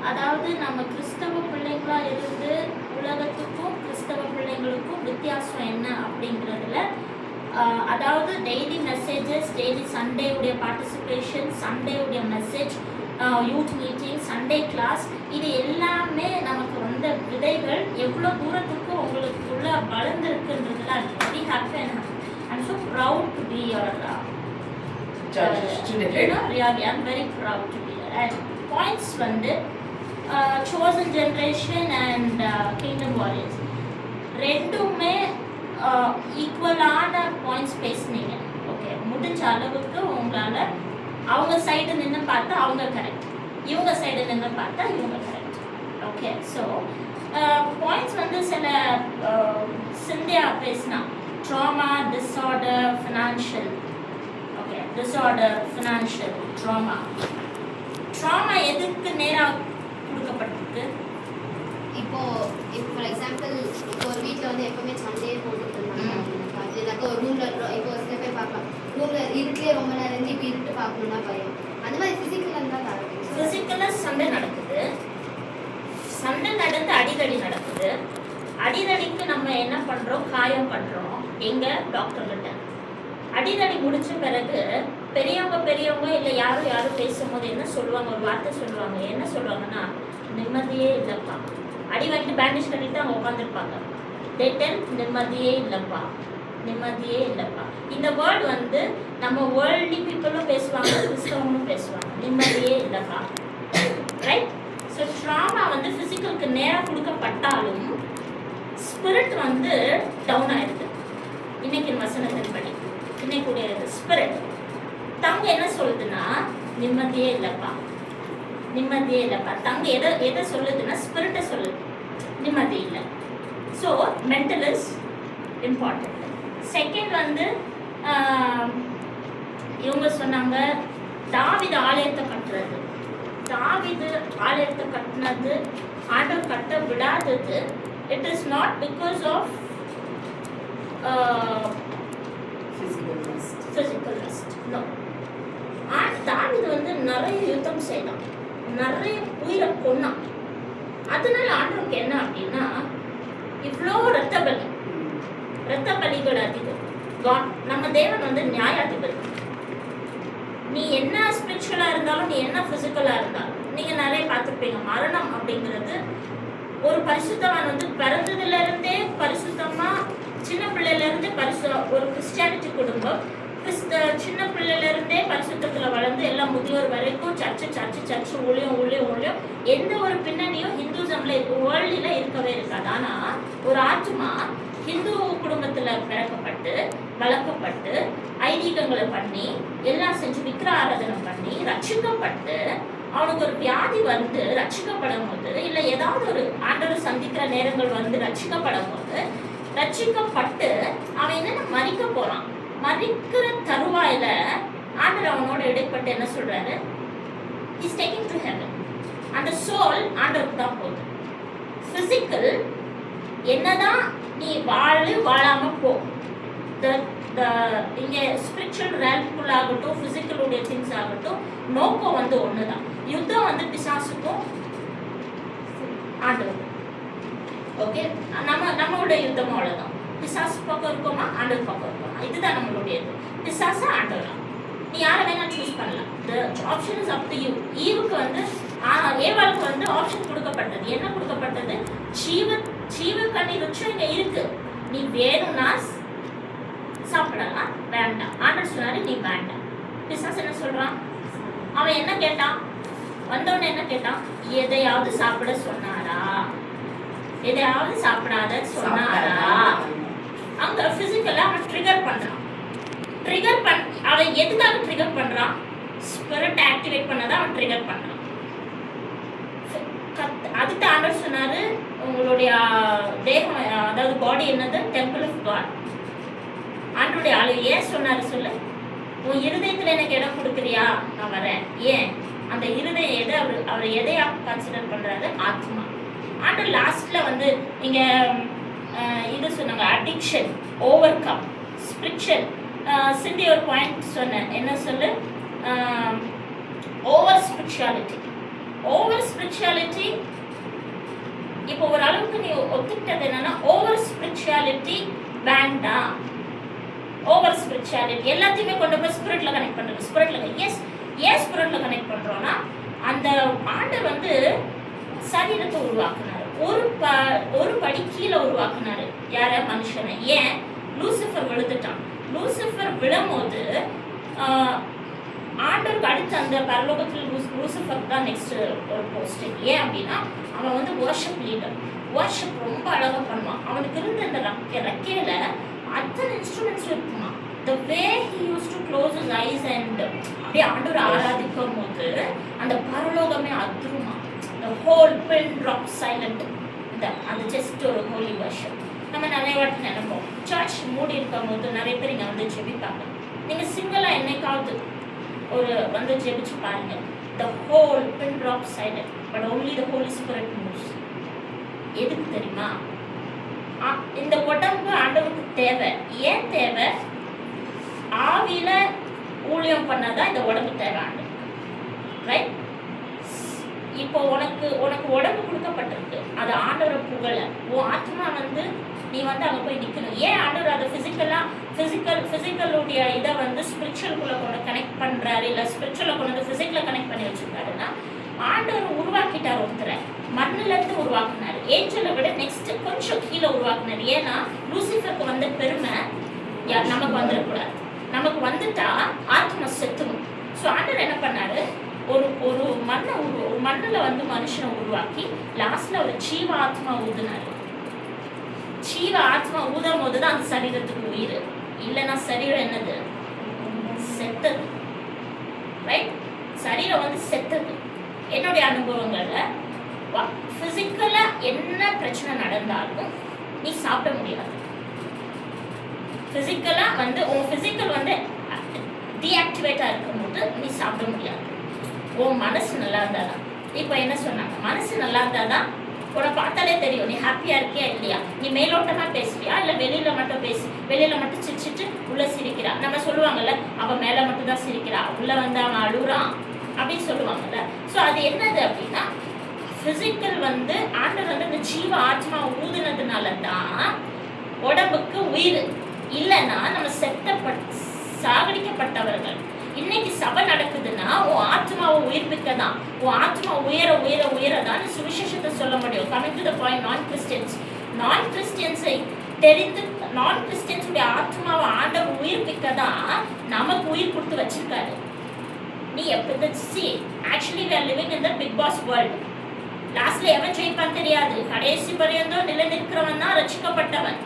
அதாவது நம்ம கிறிஸ்தவ பிள்ளைங்களாக இருந்து உலகத்துக்கும் கிறிஸ்தவ பிள்ளைங்களுக்கும் வித்தியாசம் என்ன அப்படிங்கிறதுல அதாவது டெய்லி மெசேஜஸ், டெய்லி சண்டேவுடைய பார்ட்டிசிபேஷன், சண்டேவுடைய message, youth meeting, Sunday class, இது எல்லாமே நமக்கு வந்த விதைகள் எவ்வளோ தூரத்துக்கு உங்களுக்குள்ள வளர்ந்துருக்குன்றதுல I very happy and I am so proud to be your really I am very proud to be and points வந்து chosen generation and kingdom warriors ரெண்டுமே ஈக்குவலான பாயிண்ட்ஸ் பேசுனீங்க. ஓகே, முடிஞ்ச அளவுக்கு உங்களால் அவங்க சைடு நின்று பார்த்தா அவங்க கரெக்ட், இவங்க சைடு நின்று பார்த்தா இவங்க கரெக்ட். ஓகே, ஸோ பாயிண்ட்ஸ் வந்து சில சிந்தியா பேசினா drama, disorder, financial. Okay, disorder, financial, drama. Drama எதுக்கு நேராக கொடுக்கப்பட்டிருக்கு? இப்போ ஃபார் எக்ஸாம்பிள் இப்போ ஒரு வீட்டில் வந்து எப்பவுமே சண்டையே போட்டுட்டு இருந்தாங்க இல்லைனாக்கா ஒரு ரூமில் இப்போ ஒரு சில பேர் பார்க்கலாம் ரூமில் இருட்டிலே ரொம்ப நேரம் இருந்து இப்போ இருட்டு பார்க்கணுன்னா பயம். அந்த மாதிரி ஃபிசிக்கலாக இருந்தால் தரது. ஃபிசிக்கலாக சண்டை நடக்குது, சண்டை நடந்து அடிதடி நடக்குது. அடிதடிக்கு நம்ம என்ன பண்ணுறோம், காயம் பண்ணுறோம். எங்கள் டாக்டர்கிட்ட அடிதடி முடிச்ச பிறகு பெரியவங்க இல்லை யாரும் பேசும்போது என்ன சொல்லுவாங்க, ஒரு வார்த்தை சொல்லுவாங்க. என்ன சொல்லுவாங்கன்னா, நிம்மதியே இல்லைப்பா. அடி வாங்கிட்டு பேண்டேஜ் கட்டிட்டு அவங்க உட்காந்துருப்பாங்க. டெட்டல் நிம்மதியே இல்லைப்பா, நிம்மதியே இல்லைப்பா. இந்த வேர்டு வந்து நம்ம வேர்ல்டி பீப்புளும் பேசுவாங்க, கிறிஸ்தவங்களும் பேசுவாங்க, நிம்மதியே இல்லைப்பா. ரைட்? ஸோ ட்ராமா வந்து ஃபிசிக்கலுக்கு நேராக கொடுக்கப்பட்டாலும் ஸ்பிரிட் வந்து டவுன் ஆயிடுது. இன்னைக்கு வசனத்தின் படி இன்னைக்குடைய ஸ்பிரிட் தங்க என்ன சொல்லுதுன்னா, நிம்மதியே இல்லைப்பா, நிம்மதியே இல்லைப்பா. தங்க எதை சொல்லுதுன்னா, ஸ்பிரிட்டை சொல்லுது, நிம்மதி இல்லை. So mental is important. Second வந்து இவங்க சொன்னாங்க தாவீது ஆலயத்தை கட்டுறது. தாவீது ஆலயத்தை கட்டினது, ஆண்டவர் கட்ட விடாதது, it is not because of physical rest. No. தாவீது தாவீது வந்து நிறைய யுத்தம் செய்தான், நிறைய உயிரை கொன்னான். அதனால ஆண்டவருக்கு என்ன அப்படின்னா, இவ்வளோ ரத்த பலிகள் அதிகம். நம்ம தேவன் வந்து நியாயாதிபதி. நீ என்ன ஸ்பிரிச்சுவலா இருந்தாலும், நீ என்ன பிசிக்கலா இருந்தாலும், நீங்க நிறைய பார்த்துருப்பீங்க, மரணம் அப்படிங்கிறது ஒரு பரிசுத்தவான் வந்து பிறந்ததுல இருந்தே பரிசுத்தமா, சின்ன பிள்ளையில இருந்தே ஒரு கிறிஸ்டியானிட்டி குடும்பம், சின்ன பிள்ளையில இருந்தே பரிசுத்தத்துல வளர்ந்து எல்லாம் முதியோர் வரைக்கும் சர்ச்சு ஊழியம் எந்த ஒரு பின்னணியும் ஹிந்துசம்ல வேர்ல்டுல இருக்கவே இருக்காது. ஆனா ஒரு ஆத்மா ஹிந்து குடும்பத்துல பிறக்கப்பட்டு வளர்க்கப்பட்டு ஐதீகங்களை பண்ணி எல்லாம் செஞ்சு விக்கிர ஆராதனை பண்ணி ரட்சிக்கப்பட்டு அவனுக்கு ஒரு வியாதி வந்து ரட்சிக்கப்படும் போது, இல்லை ஏதாவது ஒரு ஆண்டவர் சந்திக்கிற நேரங்கள் வந்து ரட்சிக்கப்படும் போது, ரட்சிக்கப்பட்டு அவன் என்னென்ன மறிக்க போறான். மறிக்கிற தருவாயில ஆண்டவர் அவனோட இடைப்பட்டு என்ன சொல்றாரு, இஸ் டேக்கிங் டு ஹெவன். அந்த சோல் ஆண்டவருக்கு தான் போகுது. பிசிக்கல் என்னதான் நீ வாழாம போ, இங்க ஸ்பிரிச்சுவல் ரேல்குள்ள ஆகட்டும், பிசிக்கலுடைய திங்ஸ் ஆகட்டும், நோக்கம் வந்து ஒண்ணுதான். யுத்தம் வந்து பிசாசுக்கும் ஆண்டவர். ஓகே, நம்மளுடைய யுத்தம் அவ்வளவுதான். பிசாசு பக்கம் இருக்கோமா, ஆண்டவர் பக்கம் இருக்கோமா, இதுதான் நம்மளுடைய இது. பிசாசா ஆண்டவரா, நீ யாரை வேணா சூஸ் பண்ணலாம். the option is up to you. ஈவுக்கு வந்து ஏவாளுக்கு வந்து ஆப்ஷன் கொடுக்கப்பட்டது. என்ன கொடுக்கப்பட்டது? ஜீவ கனி ருச்சம் இங்க இருக்கு, நீ வேணும்னா சாப்பிடலாம், வேண்டாம் ஆண்டவர் சொன்னாரு நீ வேண்டாம். பிசாசு என்ன சொல்றான்? அவன் என்ன கேட்டான்? வந்தவன என்ன கேட்டான்? எதையாவது சாப்பிட சொன்னாரா, எதையாவது சாப்பிடாத சொன்னாரா? அங்க பிசிக்கலா அவன் ட்ரிகர் பண்றான். அவன் எதுக்காக ட்ரிகர் பண்றான்? ஸ்பிரிட் ஆக்டிவேட் பண்ணதான் அவன் ட்ரிகர் பண்றான். அதுக்கு ஆண்டவர் சொன்னாரு, உங்களுடைய தேகம், அதாவது பாடி என்னது? டெம்பிள் ஆஃப் காட், ஆண்டவருடைய ஆளு. ஏன் சொன்னாரு சொல்லு? உன் இருதயத்துல எனக்கு இடம் கொடுக்குறியா, நான் வரேன். ஏன்? அந்த இருதயம் எதை அவர் எதையா கன்சிடர் பண்றாரு? ஆத்மா. ஆண்டவர் லாஸ்ட்ல வந்து இங்க இது சொன்னாங்க, அடிக்ஷன், ஓவர் கம், ஸ்பிரிச்சுவல். சிந்தி ஒரு பாயிண்ட் சொன்னேன், என்ன சொல்லு? Over spirituality. இப்போ ஒரு அளவுக்கு நீ ஒத்துக்கிட்டது என்னன்னா, ஓவர் ஸ்பிரிச்சுவாலிட்டி வேண்டாம். ஓவர் ஸ்பிரிச்சுவாலிட்டி எல்லாத்தையுமே கொண்டு போய் ஸ்பிரிட்ல கனெக்ட் பண்றது. ஏன் ஸ்பிரிட்ல கனெக்ட் பண்றோம்னா, அந்த ஆண்டவர் வந்து சரீரத்தை உருவாக்குனாரு, ஒரு படி கீழே உருவாக்குனாரு. யார? மனுஷனை. ஏன்? லூசிஃபர் விழுந்துட்டான். லூசிஃபர் விழும்போது ஆண்டவருக்கு அடுத்து அந்த பரலோகத்தில் லூசிஃபர் தான் நெக்ஸ்ட் ஒரு போஸ்டிங். ஏன் அப்படின்னா, அவன் வந்து வர்ஷிப் லீடர். வர்ஷிப் ரொம்ப அழகா பண்ணுவான். அவனுக்கு இருந்த அந்த ரெக்கையில அத்தனை இன்ஸ்ட்ருமெண்ட்ஸ் இருக்குமா. the way he used to close his eyes and அப்படியே ஆண்டவரை ஆராதிக்கும் போது அந்த பரலோகமே அதிருமா. the whole pin drop silent. அது ஜஸ்ட் ஒரு ஹோலி வர்ஷிப். நம்ம நிறைய வாட்டி நினைப்போம், சர்ச் மூடி இருக்கும் போது நிறைய பேர் இங்கே வந்து ஜெபிப்பாங்க. நீங்கள் சிங்கிளா என்னைக்காவது ஒரு வந்து ஜெபிச்சு பாருங்க. the whole pin drop silent but only the Holy Spirit moves. எதுக்கு தெரியுமா? இந்த உடம்பு ஆண்டவருக்கு தேவை. ஏன் தேவை? ஆவியில ஊழியம் பண்ணாதான் இந்த உடம்பு தேவை ஆண்டவருக்கு. ரைட்? இப்போ உனக்கு உடம்பு கொடுக்கப்பட்டிருக்கு, அது ஆண்டவரை புகழ. உன் ஆத்மா வந்து நீ வந்து அங்கே போய் நிற்கணும். ஏன் ஆண்டவர் அதை ஃபிசிக்கலுடைய இதை வந்து ஸ்பிரிச்சுவலுக்குள்ள கொண்டு கனெக்ட் பண்ணுறாரு, இல்லை ஸ்பிரிச்சுவலை கொண்டு ஃபிசிக்கலை கனெக்ட் பண்ணி வச்சுருக்காருன்னா, ஆண்டவர் உருவாக்கிட்டார் ஒருத்தரை, மண்ணிலேருந்து உருவாக்குனாரு. ஏஞ்சலை விட நெக்ஸ்ட் கொஞ்சம் கீழே உருவாக்குனாரு. ஏன்னா லூசிஃபருக்கு வந்த பெருமை நமக்கு வந்துடக்கூடாது. நமக்கு வந்துட்டா ஆத்மா செத்துணும். ஸோ ஆண்டவர் என்ன பண்ணாரு, ஒரு மண்ணில் வந்து மனுஷனை உருவாக்கி லாஸ்ட்ல ஒரு ஜீவ ஆத்மா ஊதுனாரு. ஜீவ ஆத்மா ஊதும் போது தான் அந்த சரீரத்துக்கு உயிர். இல்லைன்னா சரீரம் என்னது? செத்தது. ரைட்? சரீரம் வந்து செத்தது. என்னுடைய அனுபவங்கள்ல பிசிக்கலா என்ன பிரச்சனை நடந்தாலும் நீ சாப்பிட முடியாது. பிசிக்கலா வந்து உன் பிசிக்கல் வந்து டீஆக்டிவேட்டா இருக்கும்போது நீ சாப்பிட முடியாது. உன் மனசு நல்லா இருந்தாதான். இப்போ என்ன சொன்னாங்க, மனசு நல்லா இருந்தாதான் உன்னை பார்த்தாலே தெரியும் நீ ஹாப்பியா இருக்கியா இல்லையா. நீ மேலோட்டமா பேசுறியா, இல்லை வெளியில மட்டும் சிரிச்சிட்டு உள்ள சிரிக்கிறா. நம்ம சொல்லுவாங்கல்ல, அவன் மேல மட்டும் தான் சிரிக்கிறா, உள்ள வந்து அவன் அழுகுறான் அப்படின்னு சொல்லுவாங்கல்ல. ஸோ அது என்னது அப்படின்னா பிசிக்கல் வந்து ஆண்டவர் வந்து இந்த ஜீவ ஆத்மா ஊதுனதுனால தான் உடம்புக்கு உயிர். இல்லைன்னா நம்ம சாகடிக்கப்பட்டவர்கள். இன்னைக்கு சபை நடக்குதுன்னா உன் ஆத்மாவை உயிர்ப்பிக்க தான், உன் ஆத்மா உயர உயர உயரதான் சுவிசேஷத்தை சொல்ல முடியும். கமிங் டு த பாயிண்ட், நான் கிறிஸ்டியன்ஸை தெரிந்து நான் கிறிஸ்டியன்ஸுடைய ஆத்மாவை ஆண்டவர் உயிர்ப்பிக்க தான் நமக்கு உயிர் கொடுத்து வச்சிருக்காரு. நீ எப்போ actually we are living in the big boss world. லாஸ்ட்ல எவன் ஜெயிப்பான்னு தெரியாது. கடைசி பரியந்தம் நிலைநிற்கிறவன் தான் ரட்சிக்கப்பட்டவன்.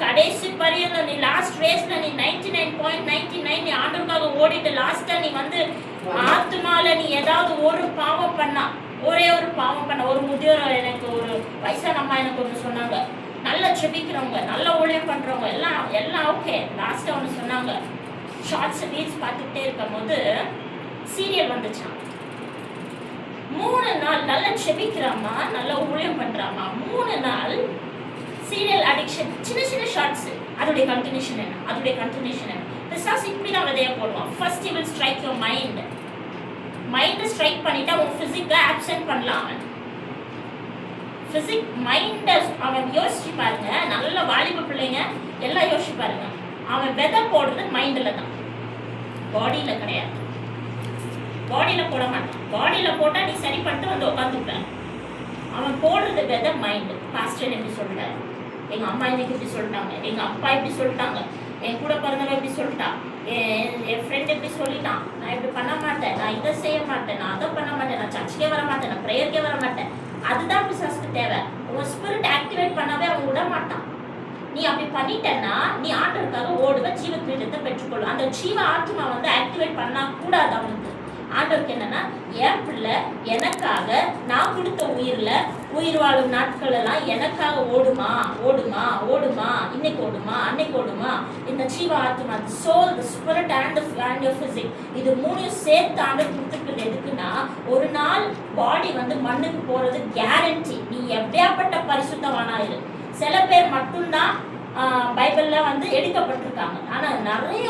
கடைசி பரியந்தம் நீ லாஸ்ட் ரேஸ்ல நீ 99.99 நீ ஆண்டவருக்காக ஓடிட்டு லாஸ்டா நீ வந்து ஆத்மால நீ ஏதாவது ஒரு பாவம் பண்ணா, ஒரே ஒரு பாவம் பண்ண, ஒரு முதியோர் எனக்கு ஒரு வயசான அம்மா எனக்கு ஒன்று சொன்னாங்க, நல்லா செபிக்கிறவங்க நல்லா ஊழியம் பண்றவங்க எல்லாம் ஓகே. லாஸ்டா ஒன்று சொன்னாங்க, ஷார்ட்ஸ் ரீல்ஸ் பார்த்துக்கிட்டே இருக்கும் போது சீரியல் வந்துச்சான். 3 நாள் நல்லா செபிக்கிறாமா, நல்லா ஊழியம் பண்றாமா, 3 நாள் சீரியல் அடிக்ஷன். சின்ன சின்ன ஷார்ட்ஸ், அதோடைய கண்டினியூஷன் என்ன? பிசாசு இப்படி தான் விதைய போடுவான். First he will strike your mind. மைண்டை ஸ்ட்ரைக் பண்ணிட்டா உன் ஃபிசிக்கை ஆப்சென்ட் பண்ணலாம். மைண்டை அவன் யோசிச்சு பாருங்க. நல்ல வாலிப பிள்ளைங்க எல்லாம் யோசிச்சு பாருங்க. அவன் விதை போடுறது மைண்டில் தான், பாடியில் கிடையாது. பாடியில் போட மாட்டான். பாடியில் போட்டால் நீ சரி பண்ணிட்டு வந்து உட்காந்துப்பேன். அவன் போடுறது விதை மைண்டு. பாஸ்டர் எப்படி சொல்கிறாரு, எங்கள் அம்மா இன்னைக்கு இப்படி சொல்லிட்டாங்க, எங்கள் அப்பா இப்படி சொல்லிட்டாங்க, என் கூட பிறந்தவன் இப்படி சொல்லிட்டான், என் ஃப்ரெண்ட் இப்படி சொல்லிட்டான், நான் இப்படி பண்ண மாட்டேன், நான் இதை செய்ய மாட்டேன், நான் அதை பண்ண மாட்டேன், நான் சர்ச்சுக்கே வர மாட்டேன், நான் ப்ரேயருக்கே வர மாட்டேன். அதுதான் பிசாசுக்கு தேவை. உன் ஸ்பிரிட் ஆக்டிவேட் பண்ணவே அவன் விட மாட்டான். நீ அப்படி பண்ணிட்டேன்னா நீ ஆண்டவருக்காக ஓடுவ, ஜீவ கிரீடத்தை பெற்றுக்கொள்ளும். அந்த ஜீவ ஆத்மா வந்து ஆக்டிவேட் பண்ணா கூடாது அவனுக்கு. ஆண்டவருக்கு என்னன்னா, என் பிள்ளை எனக்காக நான் கொடுத்த உயிர் வாழும் நாட்கள் எல்லாம் எனக்காக ஓடுமா, இன்னைக்கு ஓடுமா, அன்னைக்கு ஓடுமா. இந்த ஜீவ ஆத்மா, soul, the spirit and the physic, இது 3 சேர்த்து ஆண்டவர் கொடுத்துருக்குது. எதுக்குன்னா, ஒரு நாள் பாடி வந்து மண்ணுக்கு போறது கேரண்டி. நீ எப்படியாப்பட்ட பரிசுத்தவானாயிரு. சில பேர் மட்டும்தான் பைபிள்ல வந்து எடுக்கப்பட்டிருக்காங்க. ஆனா நிறைய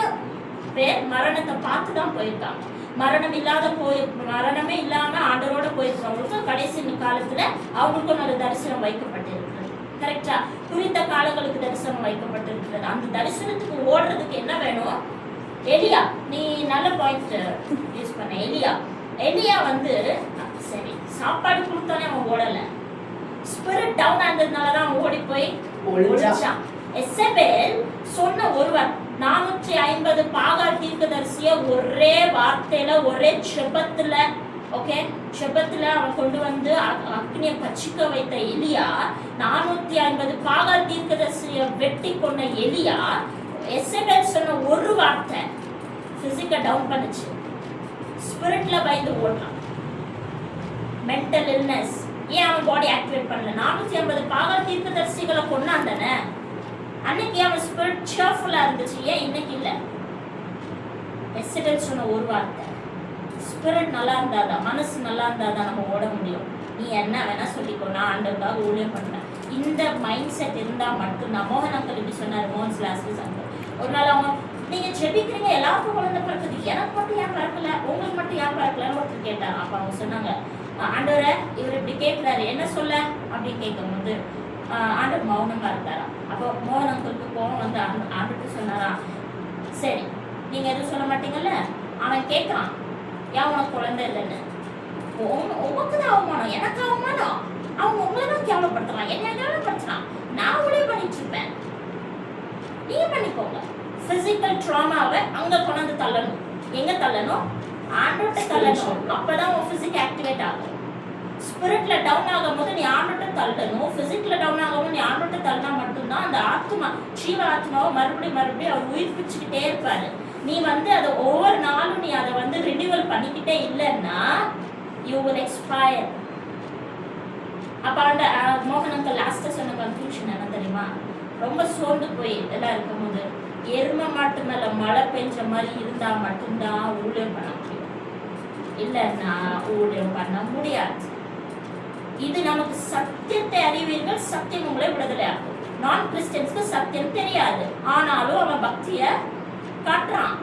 பேர் மரணத்தை பார்த்து தான் போயிருக்காங்க. மரணமே இல்லாம ஆண்டவரோட போயிருக்கிறவங்களுக்கு கடைசி காலத்துல அவங்களுக்கும் ஒரு தரிசனம் வைக்கப்பட்டிருக்கிறது. கரெக்டா? குறித்த காலங்களுக்கு தரிசனம் வைக்கப்பட்டிருக்கிறது. அந்த தரிசனத்துக்கு ஓடுறதுக்கு என்ன வேணும்? எலியா, நீ நல்ல பாயிண்ட் யூஸ் பண்ண. எலியா வந்து சரி சாப்பாடு கொடுத்தானே அவன் ஓடல, ஸ்பிரிட் டவுன் ஆனதுனாலதான் அவன் ஓடி போய் ஒழிச்சான். எசபேல் சொன்ன ஒருவர் 450 பாகால் தீர்க்கதரிசிய ஒரே வார்த்தையில, ஒரே செபத்துல, ஓகே, செபத்துல அவன் கொண்டு வந்து அக்னியை பச்சிக்க வைத்த எலியா, 450 பாகால் தீர்க்கதரிசிய வெட்டி கொண்ட எலியா, எசபேல் சொன்ன ஒரு வார்த்தை பிசிக்கை டவுன் பண்ணுச்சு. ஸ்பிரிட்ல பயந்து ஓடுறான். Mental illness. ஏன் அவன் பாடி ஆக்டிவேட் பண்ணல? 450 பாகால் தீர்க்கதரிசிகளை கொண்டாந்தானே. அன்னைக்கு அவன் ஸ்பிரிட் சேர்ஃபுல்லா இருந்துச்சு, ஏன் இன்னைக்கு இல்லை? எசபேல் சொன்ன ஒரு வார்த்தை. ஸ்பிரிட் நல்லா இருந்தாதான், மனசு நல்லா இருந்தாதான் நம்ம ஓட முடியும். நீ என்ன வேணா சொல்லிக்கோ, நான் ஆண்டவருக்காக ஊழியம் பண்றேன். இந்த மைண்ட் செட் இருந்தா மட்டும்தான். மோகன் அங்கிள் இப்படி சொன்னார், மோகன்ஸ் லாஸ்ட் அங்கிள். ஒரு நாள் அவங்க, நீங்க ஜெபிக்கிறீங்க எல்லாருக்கும் குழந்தை பிறக்குது, எனக்கு மட்டும் ஏன் பிறக்கல, உங்களுக்கு மட்டும் ஏன் பிறக்கலன்னு ஒருத்தர் கேட்டார். அப்ப அவங்க சொன்னாங்க, ஆண்டவரை இவர் இப்படி கேட்கிறாரு, என்ன சொல்ல அப்படின்னு கேட்கும் போது ஆண்டவர் மௌனமா இருந்தாராம். அப்போ மோகன் அங்கிளுக்கு கோவம் வந்து ஆண்டுட்டு சொன்னாரா, சரி நீங்க எதுவும் சொல்ல மாட்டீங்கல்ல, அவன் கேட்கறான் ஏன் உனக்கு குழந்தை இல்லைன்னு. உங்களுக்கு தான் அவமானம், எனக்கு அவமானம். அவங்க உங்களை தான் கேவலப்படுத்துறான், என்ன கேவலப்படுத்துறான். நான் உடைய பண்ணிட்டு இருப்பேன், நீங்க பண்ணிக்கோங்க. பிசிக்கல் ட்ராமாவை அங்க கொண்டாந்து தள்ளணும். எங்க தள்ளணும்? ஆண்டோட்ட தள்ளணும். அப்பதான் உன் பிசிக் ஆக்டிவேட் ஆகும். ஸ்பிரிட்ல டவுன் ஆகும் போது நீ ஆண்டோட்ட தள்ளணும். பிசிக்ல டவுன் ஆகும் நீ ஆண்டோட்ட தள்ளனா மட்டும்தான் அந்த ஆத்மா, ஜீவ ஆத்மாவை மறுபடியும் அவர் உயிர்ப்பிச்சுக்கிட்டே இருப்பாரு. நீ வந்து அதை ஒவ்வொரு நாளும் நீ அதை வந்து ரினியூவல் பண்ணிக்கிட்டே இல்லைன்னா யூ வில் எக்ஸ்பயர். அப்ப அந்த மோகனுக்கு லாஸ்டா சொன்ன கன்க்ளூஷன் என்ன தெரியுமா? ரொம்ப சோர்ந்து போய் எல்லாம் இருக்கும்போது, எருமை மாட்டு மேல மழை பெஞ்ச மாதிரி இருந்தா மட்டும்தான் ஊழியம் பண்ண முடியும், இல்லைன்னா ஊழியம் பண்ண முடியாது. இது நமக்கு சத்தியத்தை அறிவீர்கள், சத்தியம் உங்களை விடுதலையாகும். நான் கிறிஸ்டியன்ஸ்க்கு சத்தியம் தெரியாது, ஆனாலும் அவன் பக்திய காட்டுறான்.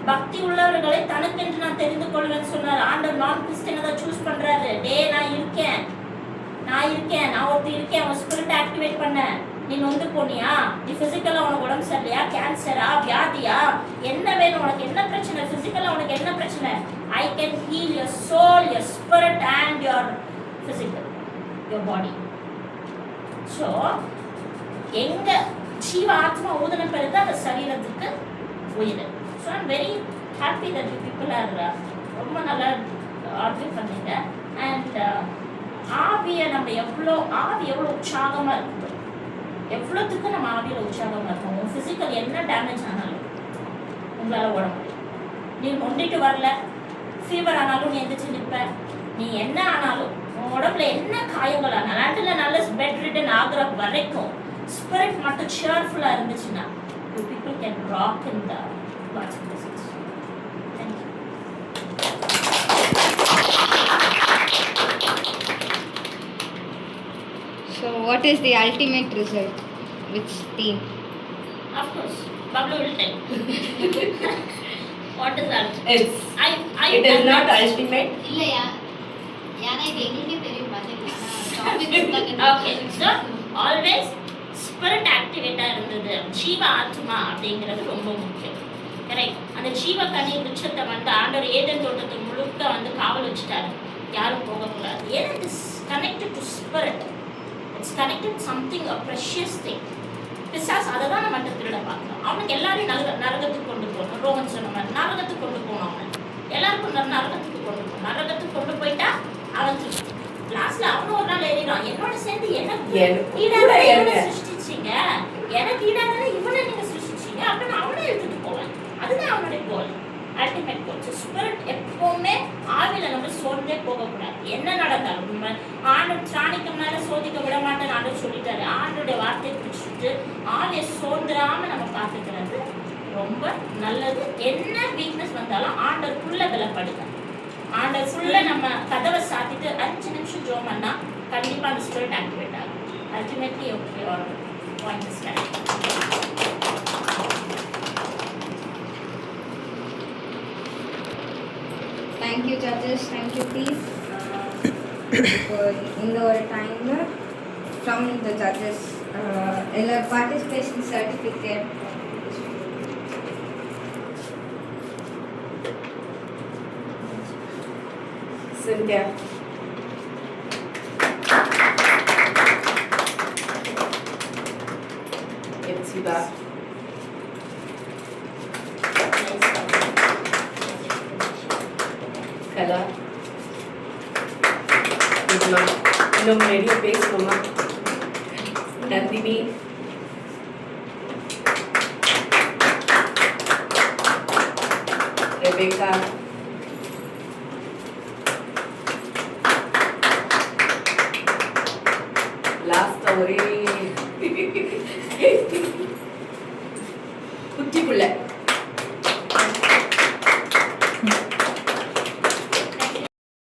பக்தி உள்ளவர்களை தனக்கென்று நான் தெரிந்து கொள்வேன்னு சொன்னார். ஆண்டவர் நான் கிறிஸ்டியனை தான் சூஸ் பண்றாரு. நான் இருக்கேன், நான் ஒருத்தர் இருக்கேன், அவன் ஸ்பிரிட் ஆக்டிவேட் பண்ண. நீ நொந்து போனியா, நீ பிசிக்கலா உனக்கு உடம்பு சரியில்லையா, கேன்சரா, வியாதியா, என்ன வேணும் உனக்கு, என்ன பிரச்சனை, பிசிக்கலா உனக்கு என்ன பிரச்சனை, I can heal your soul, your spirit and your physical, your body. So எங்க ஜீவ ஆத்மா ஊதன பிறகு அந்த சரீரத்துக்கு உயிர். So I'm very happy that you people are ரொம்ப நல்லா ஆர்கியூ பண்ணீங்க. அண்ட் ஆவியை நம்ம ஆவி எவ்வளோ உற்சாகமாக இருக்குது, எவ்வளோத்துக்கு நம்ம ஆவியில் உற்சாகமாக இருக்கோம். உன் ஃபிசிக்கல் என்ன டேமேஜ் ஆனாலும் உங்களால் ஓட முடியும். நீ நொண்டிட்டு வரல, ஃபீவர் ஆனாலும் நீ எந்திரிச்சு நிற்ப. நீ என்ன ஆனாலும் உன் உடம்புல என்ன காயங்கள் ஆனாலும் அதில் நல்ல பெட் ரிட்டன் ஆகுற வரைக்கும் ஸ்பிரிட் மட்டும் சேர்ஃபுல்லாக இருந்துச்சுன்னா you people can rock in the God's presence. Thank you. So what is the ultimate result? Which team? Of course, Bablu will tell. What is that? It is not ultimate. இல்லையா, ஏன்னா இது எங்களுக்கே தெரியும் பார்த்தீங்களா. Okay, so always spirit activate இருந்தது. ஜீவ ஆத்மா அப்படிங்கிறது ரொம்ப முக்கியம். கரெக்ட். அந்த ஜீவ கனி விருட்சத்தை வந்து ஆண்டவர் ஏதேன் தோட்டத்தை முழுக்க வந்து காவல் வச்சுட்டாரு, யாரும் போகக்கூடாது. ஏன்னா it's connected to spirit, it's connected something a precious thing. பிசாஸ் அதை தான் நம்ம திருட பார்க்கலாம். அவனுக்கு எல்லாரையும் நரகத்துக்கு கொண்டு போகணும். ரோமன் சொன்ன மாதிரி நரகத்துக்கு கொண்டு போகணும். அவன் எல்லாருக்கும் நரகத்துக்கு கொண்டு போகணும். நரகத்துக்கு கொண்டு போயிட்டா அவன் லாஸ்ட்ல அவனும் ஒரு நாள் ஏறிடும். என்னோட சேர்ந்து எனக்கு சிருஷ்டிச்சிங்க, எனக்கு ஈடாக இவனை நீங்க சிருஷ்டிச்சிங்க அப்படின்னு அவனே எடுத்துட்டு போவேன். அதுதான் அவனுடைய கோல், அல்டிமேட் கோல். ஸோ ஸ்பிரிட் எப்பவுமே ஆவில நம்ம சோர்ந்தே போகக்கூடாது. என்ன நடந்தாலும் ஆண்டவர் திராணிக்கு மேல சோதிக்க விட மாட்டேன்னு ஆண்டவர் சொல்லிட்டாரு. ஆண்டோடைய வார்த்தையை பிடிச்சிட்டு ஆவியை சோர்ந்துடாம நம்ம பார்த்துக்கிறது ரொம்ப நல்லது. என்ன வீக்னஸ் வந்தாலும் ஆண்டவருக்குள்ள பலப்படுங்க. ஆண்டவருக்குள்ள நம்ம கதவை சாத்திட்டு 5 நிமிஷம் ஜோம் பண்ணா கண்டிப்பா அந்த ஸ்பிரிட் ஆக்டிவேட் ஆகும். Ultimately your point is correct. Thank you judges, thank you please. இந்த ஒரு டைம்ல from the judges எல்லா participation certificate Cynthia. Epsiba. Kala. இன்னும் நிறைய பேசணுமா? நந்தினி. ரெபேக்கா. லாஸ்ட் ஒரே குட்டி புள்ள